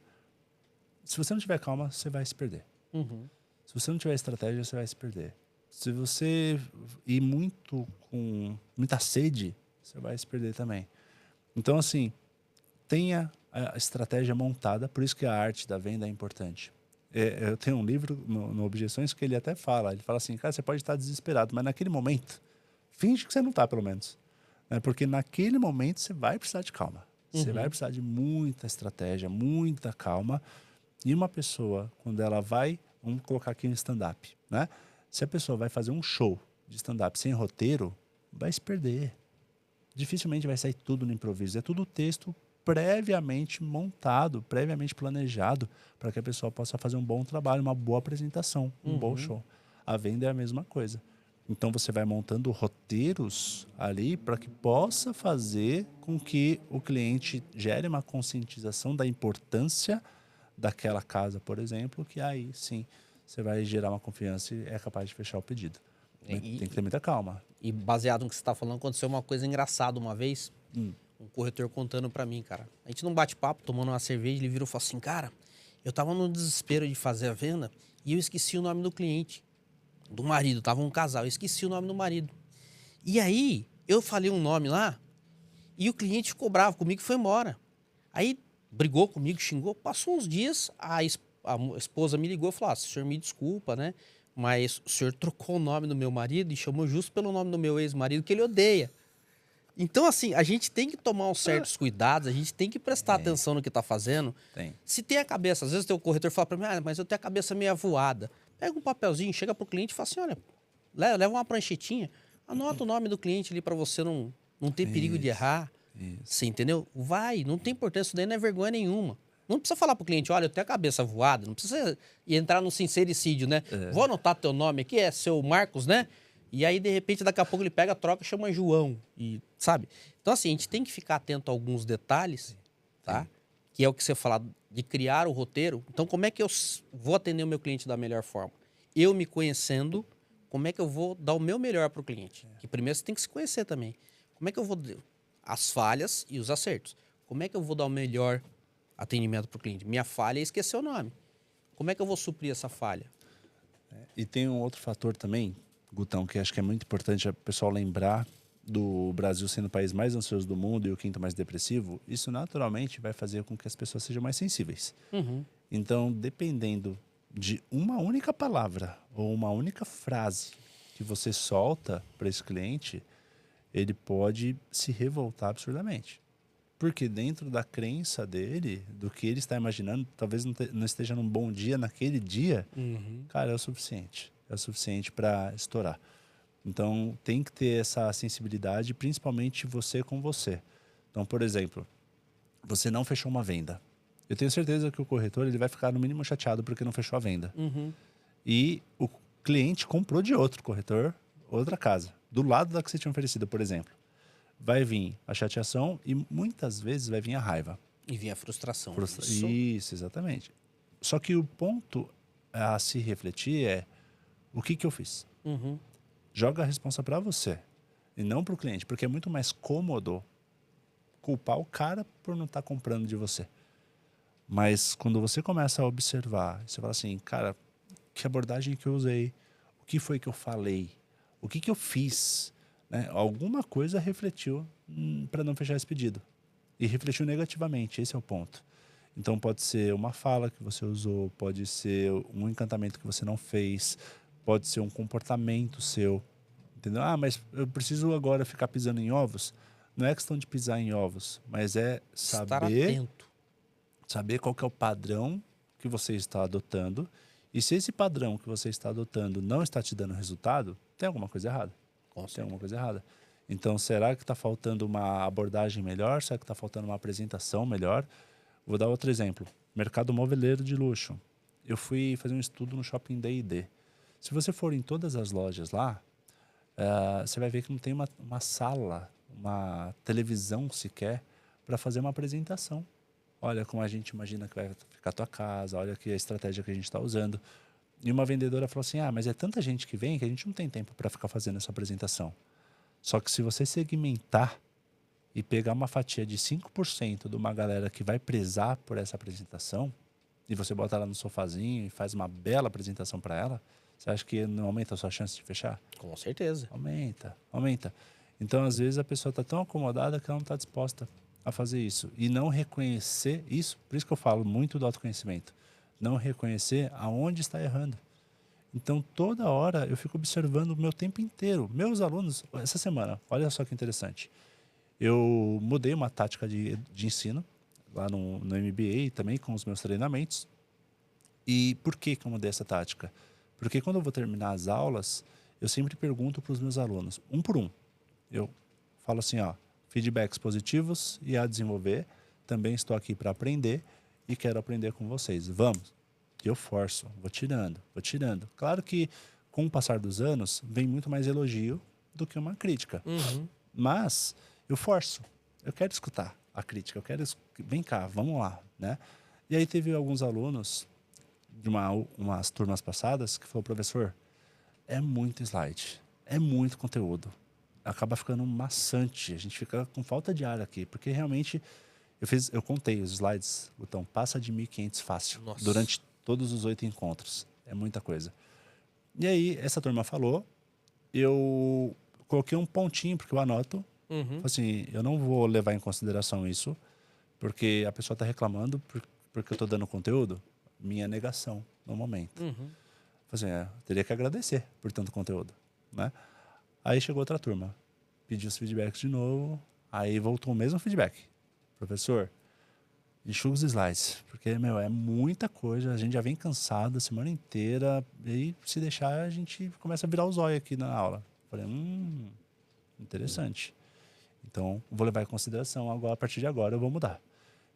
B: Se você não tiver calma, você vai se perder. Se você não tiver estratégia, você vai se perder. Se você ir muito com muita sede, você vai se perder também. Então, assim, tenha a estratégia montada, por isso que a arte da venda é importante. Eu tenho um livro no Objeções que ele até fala, ele fala assim, cara, você pode estar desesperado, mas naquele momento, finge que você não está, pelo menos. Porque naquele momento você vai precisar de calma. Você vai precisar de muita estratégia, muita calma, E uma pessoa, quando ela vai, vamos colocar aqui um stand-up, né? Se a pessoa vai fazer um show de stand-up sem roteiro, vai se perder. Dificilmente vai sair tudo no improviso. É tudo texto previamente montado, previamente planejado, para que a pessoa possa fazer um bom trabalho, uma boa apresentação, um bom show. A venda é a mesma coisa. Então você vai montando roteiros ali para que possa fazer com que o cliente gere uma conscientização da importância daquela casa, por exemplo, que aí sim você vai gerar uma confiança e é capaz de fechar o pedido. Tem que ter muita calma.
A: E baseado no que você está falando, aconteceu uma coisa engraçada uma vez. Um corretor contando para mim, cara. A gente num bate-papo, tomando uma cerveja, ele virou e falou assim, cara, eu tava no desespero de fazer a venda e eu esqueci o nome do cliente, do marido. Tava um casal, eu esqueci o nome do marido. E aí, eu falei um nome lá e o cliente ficou bravo comigo e foi embora. Aí, brigou comigo, xingou. Passou uns dias, a esposa me ligou e falou, senhor, me desculpa, né? Mas o senhor trocou o nome do meu marido e chamou justo pelo nome do meu ex-marido, que ele odeia. Então, assim, a gente tem que tomar uns certos cuidados, a gente tem que prestar atenção no que está fazendo. Se tem a cabeça, às vezes o corretor fala para mim, mas eu tenho a cabeça meio avoada. Pega um papelzinho, chega pro cliente e fala assim, olha, leva uma pranchetinha, anota o nome do cliente ali para você não ter perigo de errar. Você entendeu? Vai, não tem importância, isso daí não é vergonha nenhuma. Não precisa falar pro cliente, olha, eu tenho a cabeça voada, não precisa entrar no sincericídio, né? Vou anotar teu nome aqui, é seu Marcos, né? E aí, de repente, daqui a pouco ele pega, troca, chama João, e sabe? Então, assim, a gente tem que ficar atento a alguns detalhes, tá? Que é o que você fala, de criar o roteiro. Então, como é que eu vou atender o meu cliente da melhor forma? Eu me conhecendo, como é que eu vou dar o meu melhor pro cliente? Que primeiro você tem que se conhecer também. Como é que eu vou... As falhas e os acertos. Como é que eu vou dar o melhor atendimento para o cliente? Minha falha é esquecer o nome. Como é que eu vou suprir essa falha?
B: E tem um outro fator também, Gutão, que acho que é muito importante o pessoal lembrar do Brasil sendo o país mais ansioso do mundo e o quinto mais depressivo. Isso naturalmente vai fazer com que as pessoas sejam mais sensíveis. Então, dependendo de uma única palavra ou uma única frase que você solta para esse cliente, ele pode se revoltar absurdamente. Porque dentro da crença dele, do que ele está imaginando, talvez não esteja num bom dia naquele dia, cara, é o suficiente. É o suficiente para estourar. Então, tem que ter essa sensibilidade, principalmente você com você. Então, por exemplo, você não fechou uma venda. Eu tenho certeza que o corretor ele vai ficar no mínimo chateado porque não fechou a venda. E o cliente comprou de outro corretor, outra casa, do lado da que você tinha oferecido, por exemplo. Vai vir a chateação e muitas vezes vai vir a raiva.
A: E vir a frustração.
B: Isso, exatamente. Só que o ponto a se refletir é o que eu fiz. Joga a responsa para você e não para o cliente, porque é muito mais cômodo culpar o cara por não estar comprando de você. Mas quando você começa a observar, você fala assim, cara, que abordagem que eu usei, o que foi que eu falei, o que eu fiz, né? Alguma coisa refletiu para não fechar esse pedido. E refletiu negativamente, esse é o ponto. Então pode ser uma fala que você usou, pode ser um encantamento que você não fez, pode ser um comportamento seu. Entendeu? Mas eu preciso agora ficar pisando em ovos. Não é questão de pisar em ovos, mas é
A: estar atento.
B: Saber qual que é o padrão que você está adotando. E se esse padrão que você está adotando não está te dando resultado, tem alguma coisa errada. Tem alguma coisa errada. Então, será que está faltando uma abordagem melhor? Será que está faltando uma apresentação melhor? Vou dar outro exemplo. Mercado moveleiro de luxo. Eu fui fazer um estudo no Shopping D&D. Se você for em todas as lojas lá, você vai ver que não tem uma sala, uma televisão sequer para fazer uma apresentação. Olha como a gente imagina que vai ficar a tua casa, olha que a estratégia que a gente está usando. E uma vendedora falou assim, mas é tanta gente que vem que a gente não tem tempo para ficar fazendo essa apresentação. Só que se você segmentar e pegar uma fatia de 5% de uma galera que vai prezar por essa apresentação, e você bota ela no sofazinho e faz uma bela apresentação para ela, você acha que não aumenta a sua chance de fechar?
A: Com certeza.
B: Aumenta. Então, às vezes, a pessoa está tão acomodada que ela não está disposta a fazer isso. E não reconhecer isso, por isso que eu falo muito do autoconhecimento, não reconhecer aonde está errando. Então, toda hora eu fico observando o meu tempo inteiro. Meus alunos, essa semana, olha só que interessante. Eu mudei uma tática de ensino lá no MBA também com os meus treinamentos. E por que eu mudei essa tática? Porque quando eu vou terminar as aulas, eu sempre pergunto para os meus alunos, um por um. Eu falo assim, ó, feedbacks positivos e a desenvolver. Também estou aqui para aprender e quero aprender com vocês. Vamos. E eu forço, vou tirando, vou tirando. Claro que com o passar dos anos, vem muito mais elogio do que uma crítica. Mas eu forço. Eu quero escutar a crítica. Eu quero... Vem cá, vamos lá, né? E aí teve alguns alunos de umas turmas passadas que falou, professor, é muito slide, é muito conteúdo. Acaba ficando maçante, a gente fica com falta de ar aqui, porque realmente eu contei os slides, então passa de 1.500 fácil. Nossa. Durante todos os 8 encontros. É muita coisa. E aí, essa turma falou, eu coloquei um pontinho, porque eu anoto, assim, eu não vou levar em consideração isso, porque a pessoa está reclamando porque eu estou dando conteúdo, minha negação no momento. Assim, teria que agradecer por tanto conteúdo, né? Aí chegou outra turma, pediu os feedbacks de novo, aí voltou o mesmo feedback. Professor, enxuga os slides, porque, é muita coisa, a gente já vem cansado a semana inteira, e se deixar, a gente começa a virar o zóio aqui na aula. Falei, interessante. Então, vou levar em consideração, agora, a partir de agora eu vou mudar.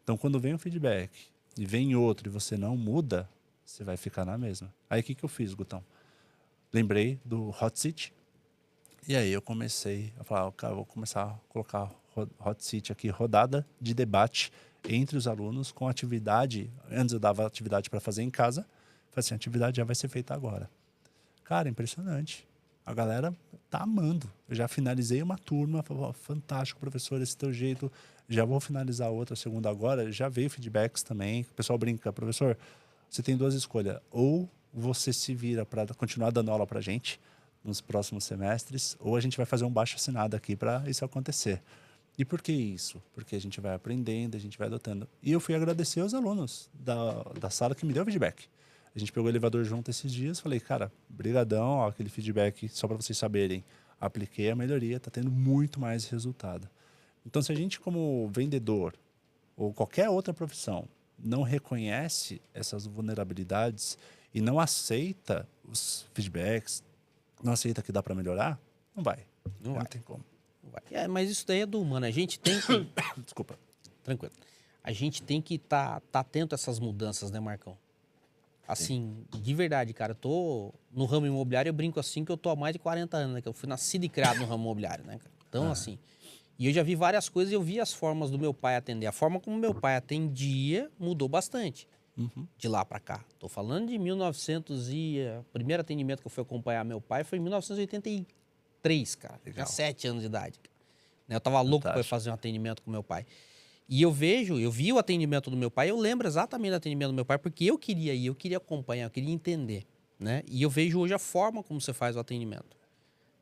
B: Então, quando vem um feedback e vem outro e você não muda, você vai ficar na mesma. Aí, o que eu fiz, Gutão? Lembrei do hot seat. E aí eu comecei a falar, cara, vou começar a colocar hot seat aqui, rodada de debate entre os alunos com atividade. Antes eu dava atividade para fazer em casa. Falei assim, a atividade já vai ser feita agora. Cara, impressionante. A galera tá amando. Eu já finalizei uma turma, falei, fantástico, professor, esse teu jeito. Já vou finalizar outra segunda agora. Já veio feedbacks também. O pessoal brinca, professor, você tem 2 escolhas. Ou você se vira para continuar dando aula para a gente nos próximos semestres, ou a gente vai fazer um baixo-assinado aqui para isso acontecer. E por que isso? Porque a gente vai aprendendo, a gente vai adotando. E eu fui agradecer aos alunos da sala que me deu feedback. A gente pegou o elevador junto esses dias, falei, cara, brigadão, ó, aquele feedback, só para vocês saberem, apliquei a melhoria, está tendo muito mais resultado. Então, se a gente como vendedor ou qualquer outra profissão não reconhece essas vulnerabilidades e não aceita os feedbacks, não aceita que dá para melhorar, não vai. Não tem como.
A: Não vai. Mas isso daí é do humano. A gente tem que...
B: Desculpa.
A: Tranquilo. A gente tem que tá atento a essas mudanças, né, Marcão? Assim, de verdade, cara, eu tô no ramo imobiliário, eu brinco assim que eu tô há mais de 40 anos, né? Que eu fui nascido e criado no ramo imobiliário, né, cara? Então, assim... E eu já vi várias coisas e eu vi as formas do meu pai atender. A forma como meu pai atendia mudou bastante. De lá para cá. Tô falando de 1900 e... O primeiro atendimento que eu fui acompanhar meu pai foi em 1983, cara. Legal. Tinha 7 anos de idade. Eu tava louco para fazer um atendimento com meu pai. E eu vi o atendimento do meu pai, eu lembro exatamente do atendimento do meu pai, porque eu queria ir, eu queria acompanhar, eu queria entender, né? E eu vejo hoje a forma como você faz o atendimento,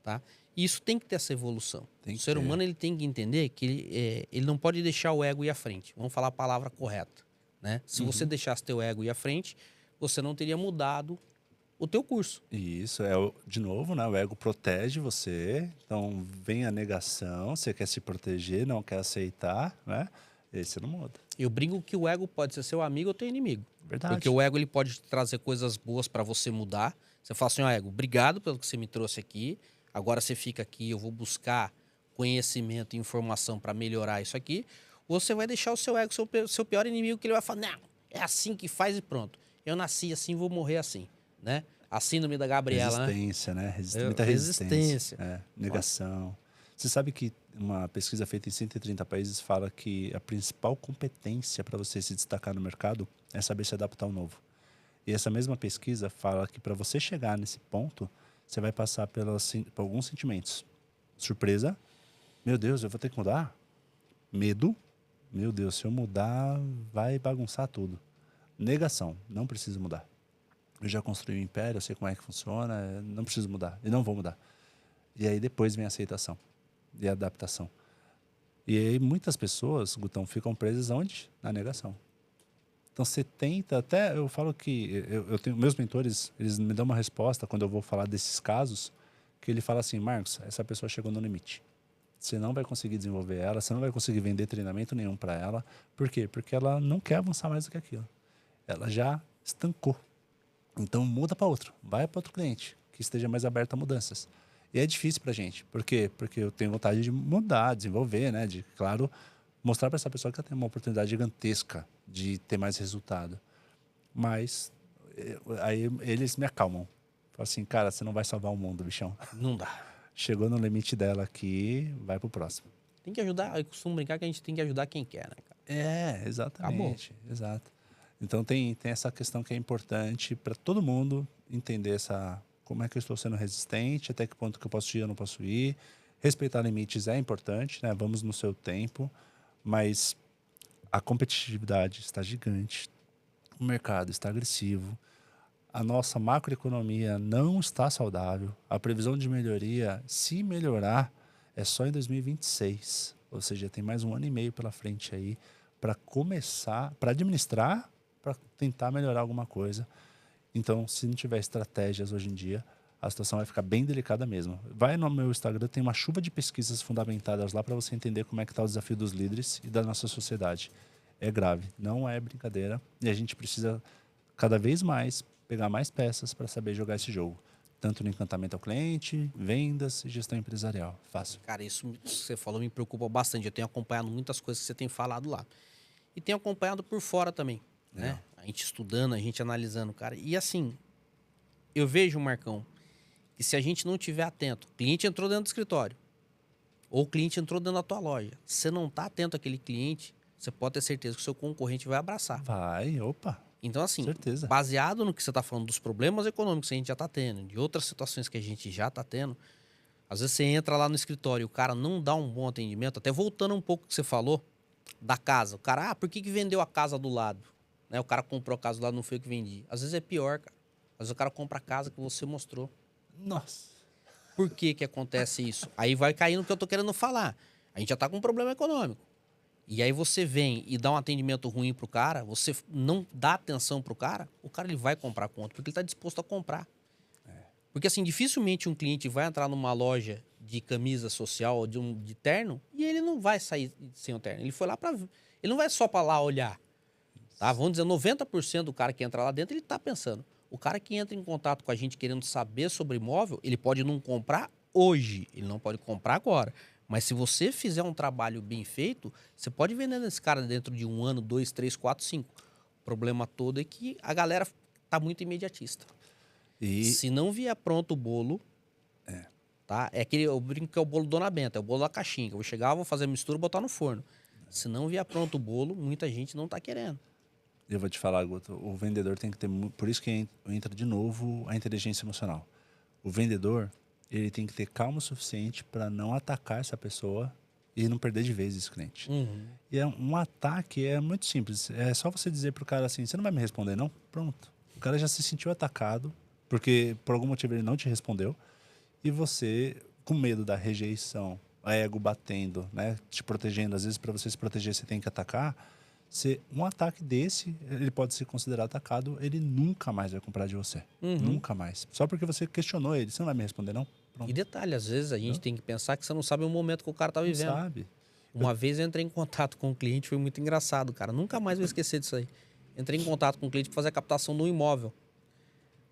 A: tá? E isso tem que ter essa evolução. O ser humano, ele tem que entender que ele não pode deixar o ego ir à frente. Vamos falar a palavra correta, né? Se você deixasse teu ego ir à frente, você não teria mudado o teu curso.
B: Isso, de novo, né? O ego protege você, então vem a negação, você quer se proteger, não quer aceitar, né? E aí você não muda.
A: Eu brinco que o ego pode ser seu amigo ou teu inimigo.
B: Verdade.
A: Porque o ego, ele pode trazer coisas boas para você mudar. Você fala assim, ó, ego, obrigado pelo que você me trouxe aqui, agora você fica aqui, eu vou buscar conhecimento e informação para melhorar isso aqui. Ou você vai deixar o seu ego seu pior inimigo, que ele vai falar, não, é assim que faz e pronto. Eu nasci assim, vou morrer assim, né? A síndrome da Gabriela,
B: resistência, né? Muita resistência. Negação.
A: Nossa.
B: Você sabe que uma pesquisa feita em 130 países fala que a principal competência para você se destacar no mercado é saber se adaptar ao novo. E essa mesma pesquisa fala que para você chegar nesse ponto, você vai passar por alguns sentimentos. Surpresa. Meu Deus, eu vou ter que mudar? Medo. Meu Deus, se eu mudar, vai bagunçar tudo. Negação. Não preciso mudar. Eu já construí um império, eu sei como é que funciona, não preciso mudar. E não vou mudar. E aí depois vem a aceitação e a adaptação. E aí muitas pessoas, Gutão, ficam presas onde? Na negação. Então você tenta, até eu falo que eu tenho meus mentores, eles me dão uma resposta quando eu vou falar desses casos, que ele fala assim, Marcos, essa pessoa chegou no limite. Você não vai conseguir desenvolver ela, você não vai conseguir vender treinamento nenhum para ela. Por quê? Porque ela não quer avançar mais do que aquilo. Ela já estancou. Então muda para outro, vai para outro cliente que esteja mais aberto a mudanças. E é difícil para a gente, por quê? Porque eu tenho vontade de mudar, desenvolver, né? De, claro, mostrar para essa pessoa que ela tem uma oportunidade gigantesca de ter mais resultado. Mas aí eles me acalmam. Falam assim, cara, você não vai salvar o mundo, bichão.
A: Não dá.
B: Chegou no limite dela aqui, vai pro próximo.
A: Tem que ajudar, eu costumo brincar que a gente tem que ajudar quem quer, né, cara?
B: É, exatamente. Exato. Então tem essa questão que é importante para todo mundo entender como é que eu estou sendo resistente, até que ponto que eu posso ir ou não posso ir. Respeitar limites é importante, né? Vamos no seu tempo, mas a competitividade está gigante, o mercado está agressivo, a nossa macroeconomia não está saudável, a previsão de melhoria, se melhorar, é só em 2026. Ou seja, tem mais 1 ano e meio pela frente aí para começar, para administrar, para tentar melhorar alguma coisa. Então, se não tiver estratégias hoje em dia, a situação vai ficar bem delicada mesmo. Vai no meu Instagram, tem uma chuva de pesquisas fundamentadas lá para você entender como é que está o desafio dos líderes e da nossa sociedade. É grave, não é brincadeira. E a gente precisa cada vez mais pegar mais peças para saber jogar esse jogo. Tanto no encantamento ao cliente, vendas e gestão empresarial. Fácil.
A: Cara, isso que você falou me preocupa bastante. Eu tenho acompanhado muitas coisas que você tem falado lá. E tenho acompanhado por fora também, né? A gente estudando, a gente analisando, cara. E assim, eu vejo, Marcão, que se a gente não tiver atento, o cliente entrou dentro do escritório, ou o cliente entrou dentro da tua loja, você não tá atento àquele cliente, você pode ter certeza que o seu concorrente vai abraçar.
B: Vai, opa.
A: Então, assim,
B: certeza.
A: Baseado no que você está falando dos problemas econômicos que a gente já está tendo, de outras situações que a gente já está tendo, às vezes você entra lá no escritório e o cara não dá um bom atendimento, até voltando um pouco o que você falou da casa. O cara, por que vendeu a casa do lado? Né? O cara comprou a casa do lado, não foi o que vendi. Às vezes é pior, cara. Às vezes o cara compra a casa que você mostrou.
B: Nossa.
A: Por que que acontece isso? Aí vai cair no que eu tô querendo falar. A gente já tá com um problema econômico. E aí você vem e dá um atendimento ruim pro cara, você não dá atenção pro cara, o cara ele vai comprar conta, porque ele tá disposto a comprar. Porque assim, dificilmente um cliente vai entrar numa loja de camisa social ou de terno e ele não vai sair sem o terno. Ele foi lá para ele não vai só para lá olhar. Tá? Vamos dizer, 90% do cara que entra lá dentro, ele tá pensando. O cara que entra em contato com a gente querendo saber sobre imóvel, ele pode não comprar hoje, ele não pode comprar agora. Mas se você fizer um trabalho bem feito, você pode vender esse cara dentro de 1 ano, 2, 3, 4, 5. O problema todo é que a galera tá muito imediatista.
B: E
A: Se não vier pronto o bolo, tá? É aquele, eu brinco que é o bolo Dona Benta, é o bolo da caixinha. Que eu vou chegar, vou fazer a mistura e botar no forno. Se não vier pronto o bolo, muita gente não tá querendo.
B: eu vou te falar, Guto, o vendedor tem que ter... Por isso que entra de novo a inteligência emocional. O vendedor, ele tem que ter calma o suficiente para não atacar essa pessoa e não perder de vez esse cliente. E um ataque é muito simples. É só você dizer pro cara assim, você não vai me responder, não? Pronto. O cara já se sentiu atacado, porque por algum motivo ele não te respondeu. E você, com medo da rejeição, ego batendo, né, te protegendo, às vezes para você se proteger você tem que atacar. Um ataque desse, ele pode ser considerado atacado, ele nunca mais vai comprar de você. Nunca mais. Só porque você questionou ele. Você não vai me responder, não? Pronto.
A: E detalhe, às vezes a gente tem que pensar que você não sabe o momento que o cara tá vivendo.
B: Não sabe.
A: Uma vez eu entrei em contato com um cliente, foi muito engraçado, cara. Nunca mais vou esquecer disso aí. Entrei em contato com um cliente para fazer a captação de um imóvel.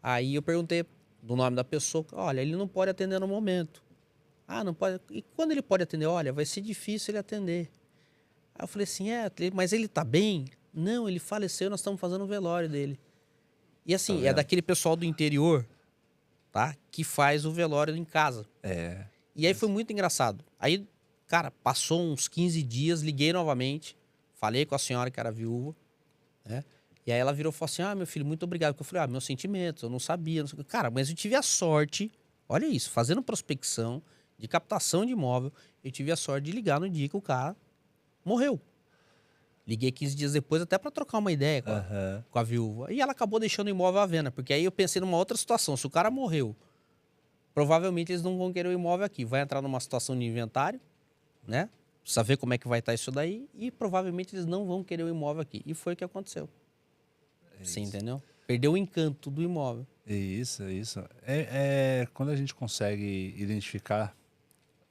A: Aí eu perguntei do nome da pessoa, olha, ele não pode atender no momento. Ah, não pode. E quando ele pode atender? Olha, vai ser difícil ele atender. Aí eu falei assim, mas ele tá bem? Não, ele faleceu, nós estamos fazendo o velório dele. E assim, é daquele pessoal do interior, tá? Que faz o velório em casa. E aí foi muito engraçado. Aí, cara, passou uns 15 dias, liguei novamente, falei com a senhora que era viúva, né? E aí ela virou e falou assim, meu filho, muito obrigado. Porque eu falei, meus sentimentos, eu não sabia. Não sei o quê. Cara, mas eu tive a sorte, olha isso, fazendo prospecção de captação de imóvel, eu tive a sorte de ligar no dia que o cara morreu. Liguei 15 dias depois até para trocar uma ideia com a viúva. E ela acabou deixando o imóvel à venda, porque aí eu pensei numa outra situação. Se o cara morreu, provavelmente eles não vão querer o imóvel aqui. Vai entrar numa situação de inventário, né? Precisa ver como é que vai estar isso daí. E provavelmente eles não vão querer o imóvel aqui. E foi o que aconteceu. Você entendeu? Perdeu o encanto do imóvel.
B: Isso. Quando a gente consegue identificar,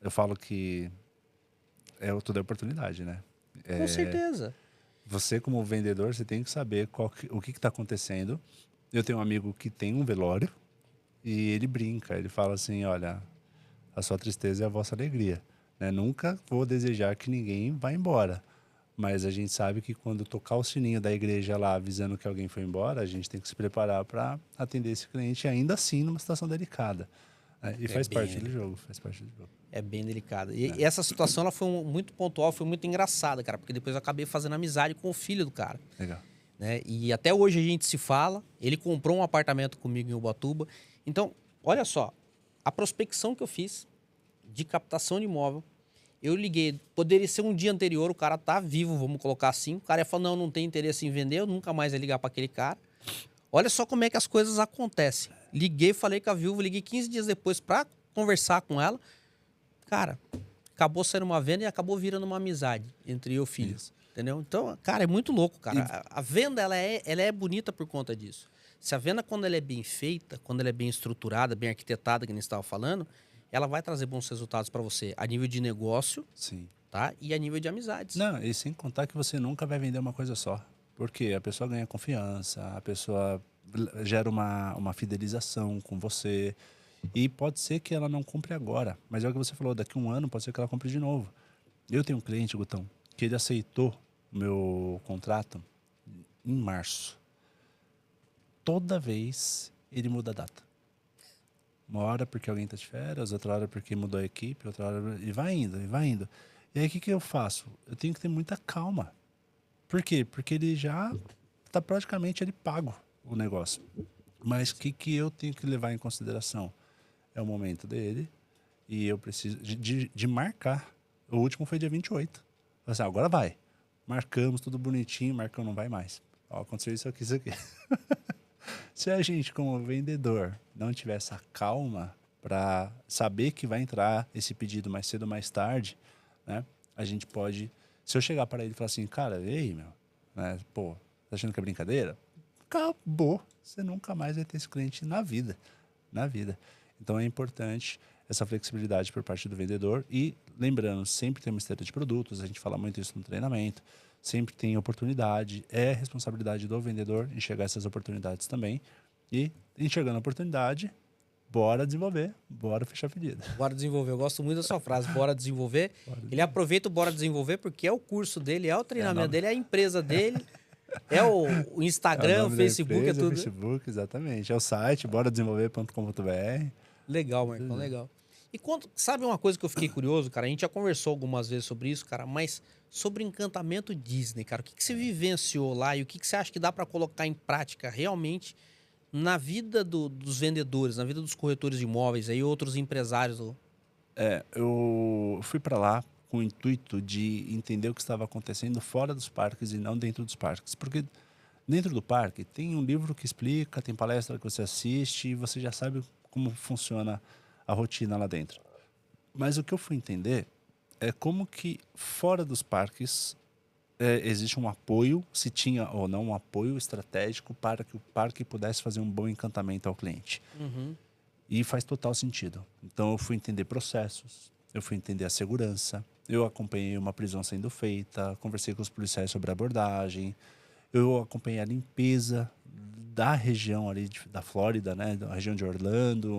B: eu falo que tudo é oportunidade, né?
A: Com certeza.
B: Você, como vendedor, você tem que saber o que está acontecendo Eu tenho um amigo que tem um velório e ele brinca, ele fala assim, olha, a sua tristeza é a vossa alegria, né? Nunca vou desejar que ninguém vá embora, mas a gente sabe que quando tocar o sininho da igreja lá avisando que alguém foi embora, a gente tem que se preparar para atender esse cliente ainda assim numa situação delicada, né? E
A: É
B: faz parte
A: bem,
B: do jogo, faz parte do jogo.
A: é bem delicado. E essa situação ela foi muito pontual, foi muito engraçada, cara, porque depois eu acabei fazendo amizade com o filho do cara.
B: Legal.
A: Né? E até hoje a gente se fala. Ele comprou um apartamento comigo em Ubatuba. Então, olha só, a prospecção que eu fiz de captação de imóvel, eu liguei, poderia ser um dia anterior, o cara tá vivo, vamos colocar assim. O cara ia falar, não tem interesse em vender, eu nunca mais ia ligar para aquele cara. Olha só como é que as coisas acontecem. Liguei, falei com a viúva, liguei 15 dias depois para conversar com ela. Cara, acabou saindo uma venda e acabou virando uma amizade entre eu e o filho.
B: Isso.
A: Entendeu? Então, cara, é muito louco, cara. A venda, ela é bonita por conta disso. Se a venda, quando ela é bem feita, quando ela é bem estruturada, bem arquitetada, que a gente estava falando, ela vai trazer bons resultados para você a nível de negócio,
B: Sim.
A: tá? E a nível de amizades.
B: Não, e sem contar que você nunca vai vender uma coisa só. Porque a pessoa ganha confiança, a pessoa gera uma fidelização com você. E pode ser que ela não compre agora, mas é o que você falou, daqui a um ano pode ser que ela compre de novo. Eu tenho um cliente, Gutão, que ele aceitou o meu contrato em março. Toda vez ele muda a data. Uma hora porque alguém está de férias, outra hora porque mudou a equipe, outra hora... E vai indo, e vai indo. E aí o que eu faço? Eu tenho que ter muita calma. Por quê? Porque ele já está praticamente ele pago o negócio. Mas o que eu tenho que levar em consideração? É o momento dele e eu preciso de marcar. O último foi dia 28. Assim, agora vai. Marcamos tudo bonitinho, marcamos, não vai mais. Ó, aconteceu isso aqui, isso aqui. Se a gente, como vendedor, não tiver essa calma para saber que vai entrar esse pedido mais cedo ou mais tarde, né? A gente pode... Se eu chegar para ele e falar assim, cara, ei, meu, né? Pô, tá achando que é brincadeira? Acabou. Você nunca mais vai ter esse cliente na vida. Na vida. Então é importante essa flexibilidade por parte do vendedor e lembrando, sempre tem uma esteira de produtos, a gente fala muito isso no treinamento, sempre tem oportunidade, é responsabilidade do vendedor enxergar essas oportunidades também e enxergando a oportunidade, bora desenvolver, bora fechar pedido.
A: Bora desenvolver. Eu gosto muito da sua frase, bora desenvolver. Ele aproveita o Bora Desenvolver porque é o curso dele, é o treinamento dele, é a empresa dele, é o Instagram, o Facebook,
B: empresa,
A: é tudo.
B: Facebook, exatamente. É o site, boradesenvolver.com.br.
A: Legal, Marcão, legal. E sabe uma coisa que eu fiquei curioso, cara? A gente já conversou algumas vezes sobre isso, cara, mas sobre Encantamento Disney, cara, o que você vivenciou lá e o que você acha que dá para colocar em prática realmente na vida dos vendedores, na vida dos corretores de imóveis e outros empresários?
B: Eu fui para lá com o intuito de entender o que estava acontecendo fora dos parques e não dentro dos parques. Porque dentro do parque tem um livro que explica, tem palestra que você assiste e você já sabe como funciona a rotina lá dentro. Mas o que eu fui entender é como que fora dos parques existe um apoio, se tinha ou não um apoio estratégico para que o parque pudesse fazer um bom encantamento ao cliente.
A: Uhum.
B: E faz total sentido. Então eu fui entender processos, eu fui entender a segurança, eu acompanhei uma prisão sendo feita, conversei com os policiais sobre a abordagem, eu acompanhei a limpeza da região ali da Flórida, né, da região de Orlando,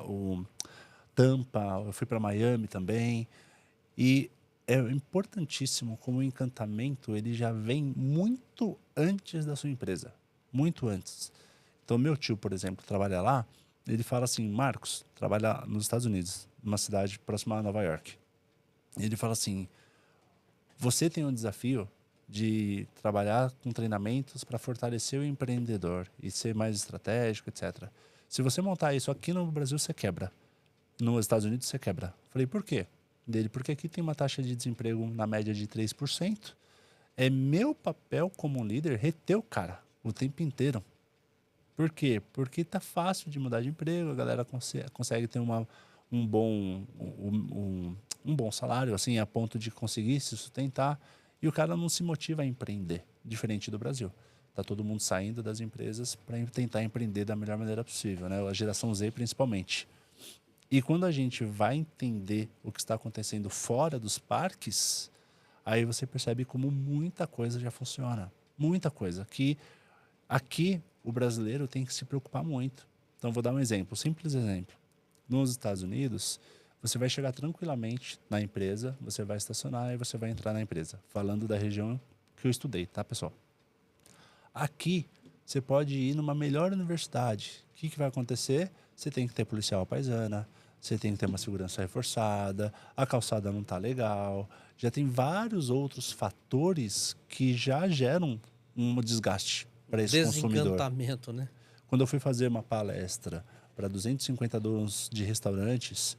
B: o Tampa, eu fui para Miami também. E é importantíssimo como o encantamento ele já vem muito antes da sua empresa, muito antes. Então meu tio, por exemplo, trabalha lá, ele fala assim, Marcos, trabalha nos Estados Unidos, numa cidade próxima a Nova York. Ele fala assim, você tem um desafio de trabalhar com treinamentos para fortalecer o empreendedor e ser mais estratégico, etc. Se você montar isso aqui no Brasil, você quebra. Nos Estados Unidos, você quebra. Falei, por quê? Dele, porque aqui tem uma taxa de desemprego na média de 3%. É meu papel como líder reter o cara o tempo inteiro. Por quê? Porque tá fácil de mudar de emprego, a galera consegue ter um bom salário, assim, a ponto de conseguir se sustentar, e o cara não se motiva a empreender, diferente do Brasil. Tá todo mundo saindo das empresas para tentar empreender da melhor maneira possível, né? A geração Z principalmente. E quando a gente vai entender o que está acontecendo fora dos parques, aí você percebe como muita coisa já funciona. Muita coisa. Que Aqui, o brasileiro tem que se preocupar muito. Então, vou dar um exemplo, simples exemplo. Nos Estados Unidos, você vai chegar tranquilamente na empresa, você vai estacionar e você vai entrar na empresa. Falando da região que eu estudei, tá, pessoal? Aqui, você pode ir numa melhor universidade. O que vai acontecer? Você tem que ter policial à paisana, você tem que ter uma segurança reforçada, a calçada não está legal. Já tem vários outros fatores que já geram um desgaste para esse consumidor.
A: Desencantamento, né?
B: Quando eu fui fazer uma palestra para 250 donos de restaurantes,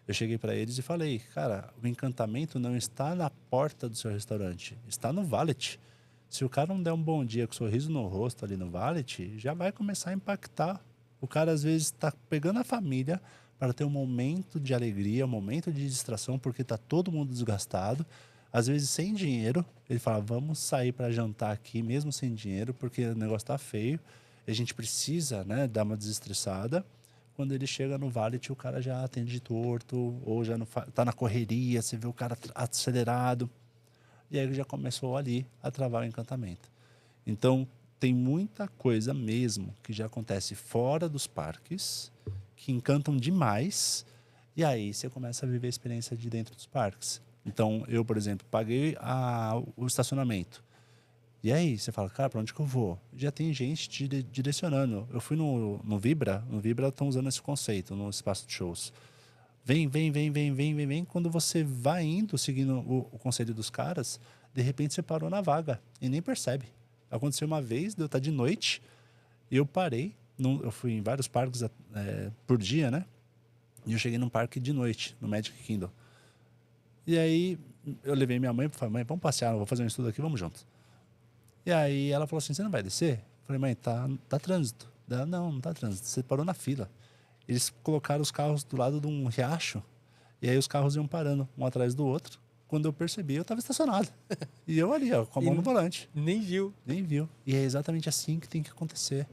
B: eu cheguei para eles e falei, cara, o encantamento não está na porta do seu restaurante, está no valet. Se o cara não der um bom dia com um sorriso no rosto ali no valet, já vai começar a impactar. O cara, às vezes, está pegando a família para ter um momento de alegria, um momento de distração, porque está todo mundo desgastado. Às vezes, sem dinheiro, ele fala, vamos sair para jantar aqui, mesmo sem dinheiro, porque o negócio está feio. A gente precisa, né, dar uma desestressada. Quando ele chega no valet, o cara já atende torto, ou já está na correria, você vê o cara acelerado. E aí ele já começou ali a travar o encantamento. Então, tem muita coisa mesmo que já acontece fora dos parques, que encantam demais, e aí você começa a viver a experiência de dentro dos parques. Então, eu, por exemplo, paguei o estacionamento. E aí, você fala, cara, para onde que eu vou? Já tem gente te direcionando. Eu fui no Vibra estão usando esse conceito no espaço de shows. Vem. Quando você vai indo, seguindo o conselho dos caras, de repente você parou na vaga e nem percebe. Aconteceu uma vez, eu estar de noite, e eu parei. Eu fui em vários parques por dia, né? E eu cheguei num parque de noite, no Magic Kingdom. E aí eu levei minha mãe e falei, mãe, vamos passear, eu vou fazer um estudo aqui, vamos juntos. E aí ela falou assim, você não vai descer? Eu falei, mãe, tá trânsito. Ela, não tá trânsito, você parou na fila. Eles colocaram os carros do lado de um riacho, e aí os carros iam parando, um atrás do outro. Quando eu percebi, eu estava estacionado. E eu ali, ó, com a mão no volante.
A: Nem viu.
B: Nem viu. E é exatamente assim que tem que acontecer.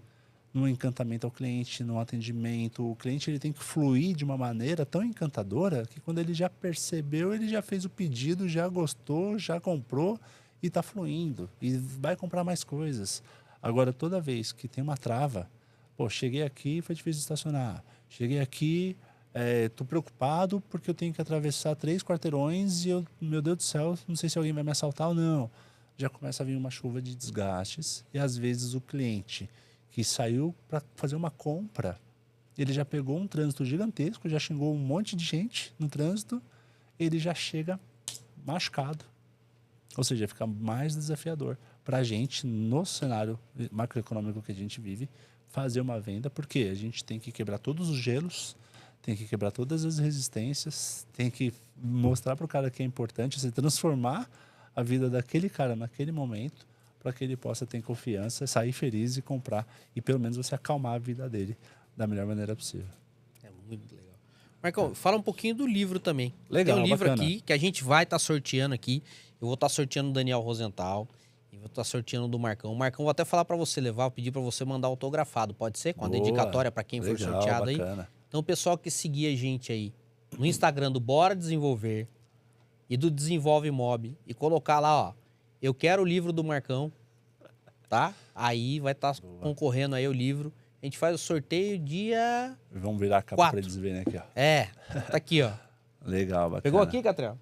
B: No encantamento ao cliente, no atendimento. O cliente ele tem que fluir de uma maneira tão encantadora que quando ele já percebeu, ele já fez o pedido, já gostou, já comprou e está fluindo. E vai comprar mais coisas. Agora, toda vez que tem uma trava, pô, cheguei aqui, foi difícil estacionar. Cheguei aqui, tô preocupado porque eu tenho que atravessar 3 quarteirões e eu, meu Deus do céu, não sei se alguém vai me assaltar ou não. Já começa a vir uma chuva de desgastes e às vezes o cliente que saiu para fazer uma compra, ele já pegou um trânsito gigantesco, já xingou um monte de gente no trânsito, ele já chega machucado. Ou seja, fica mais desafiador para a gente, no cenário macroeconômico que a gente vive, fazer uma venda, porque a gente tem que quebrar todos os gelos, tem que quebrar todas as resistências, tem que mostrar para o cara que é importante, você transformar a vida daquele cara naquele momento, para que ele possa ter confiança, sair feliz e comprar, e pelo menos você acalmar a vida dele da melhor maneira possível.
A: É muito legal. Marcão, fala um pouquinho do livro também.
B: Legal,
A: tem um livro
B: bacana.
A: aqui que a gente vai estar sorteando aqui. Eu vou estar sorteando o Daniel Rosenthal. E vou estar sorteando do Marcão. O Marcão, vou até falar para você levar, vou pedir para você mandar autografado. Pode ser? Com a dedicatória para quem for sorteado
B: bacana.
A: aí. Então, o pessoal que seguir a gente aí no Instagram do Bora Desenvolver e do Desenvolve Mob e colocar lá, ó, eu quero o livro do Marcão, tá? Aí vai estar concorrendo aí o livro. A gente faz o sorteio dia...
B: Vamos virar a capa para eles verem aqui, ó.
A: Tá aqui, ó.
B: Legal, bacana.
A: Pegou aqui, Catriel?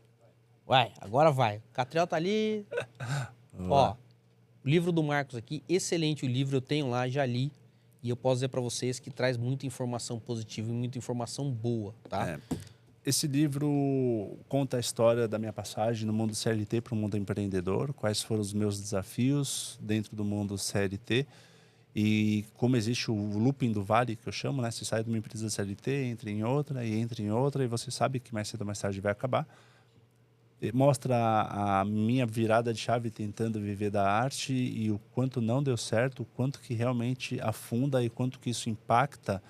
A: Vai, agora vai. O Catriel tá ali. Ó, o livro do Marcos aqui, excelente o livro, eu tenho lá, já li. E eu posso dizer para vocês que traz muita informação positiva e muita informação boa, tá?
B: Esse livro conta a história da minha passagem no mundo CLT para o mundo empreendedor, quais foram os meus desafios dentro do mundo CLT e como existe o looping do vale, que eu chamo, né? Você sai de uma empresa CLT, entra em outra e você sabe que mais cedo ou mais tarde vai acabar. Mostra a minha virada de chave tentando viver da arte e o quanto não deu certo, o quanto que realmente afunda e quanto que isso impacta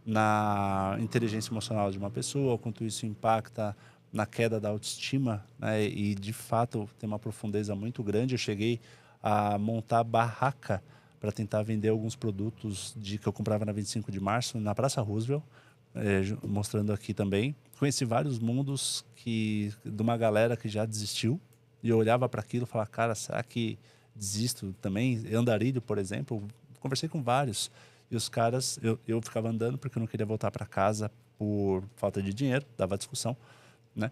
B: na inteligência emocional de uma pessoa, o quanto isso impacta na queda da autoestima, né? E de fato tem uma profundeza muito grande. Eu cheguei a montar barraca para tentar vender alguns produtos que eu comprava na 25 de março, na Praça Roosevelt, mostrando aqui também. Conheci vários mundos de uma galera que já desistiu, e eu olhava para aquilo e falava, cara, será que desisto também? Andarilho, por exemplo, conversei com vários. E os caras, eu ficava andando porque eu não queria voltar para casa por falta de dinheiro, dava discussão, né?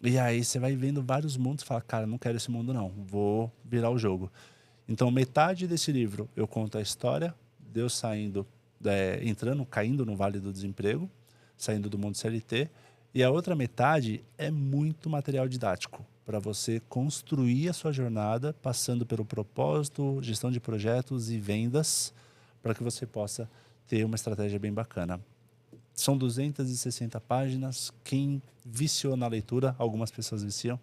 B: E aí você vai vendo vários mundos e fala, cara, não quero esse mundo não, vou virar o jogo. Então, metade desse livro eu conto a história de eu saindo, caindo no Vale do Desemprego, saindo do mundo CLT, e a outra metade é muito material didático para você construir a sua jornada, passando pelo propósito, gestão de projetos e vendas, para que você possa ter uma estratégia bem bacana. São 260 páginas. Quem viciou na leitura, algumas pessoas viciam,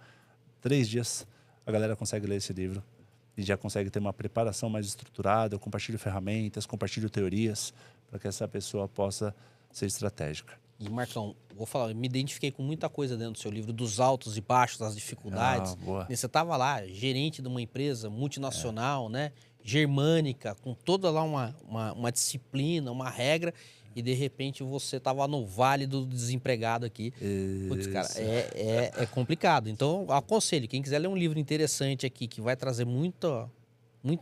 B: 3 dias a galera consegue ler esse livro e já consegue ter uma preparação mais estruturada. Eu compartilho ferramentas, compartilho teorias para que essa pessoa possa ser estratégica.
A: E, Marcão, vou falar, eu me identifiquei com muita coisa dentro do seu livro, dos altos e baixos, das dificuldades.
B: Boa.
A: Você estava lá, gerente de uma empresa multinacional, né? Germânica, com toda lá uma disciplina, uma regra, e de repente você estava no vale do desempregado aqui. Putz, cara, é complicado. Então, eu aconselho, quem quiser ler um livro interessante aqui, que vai trazer muita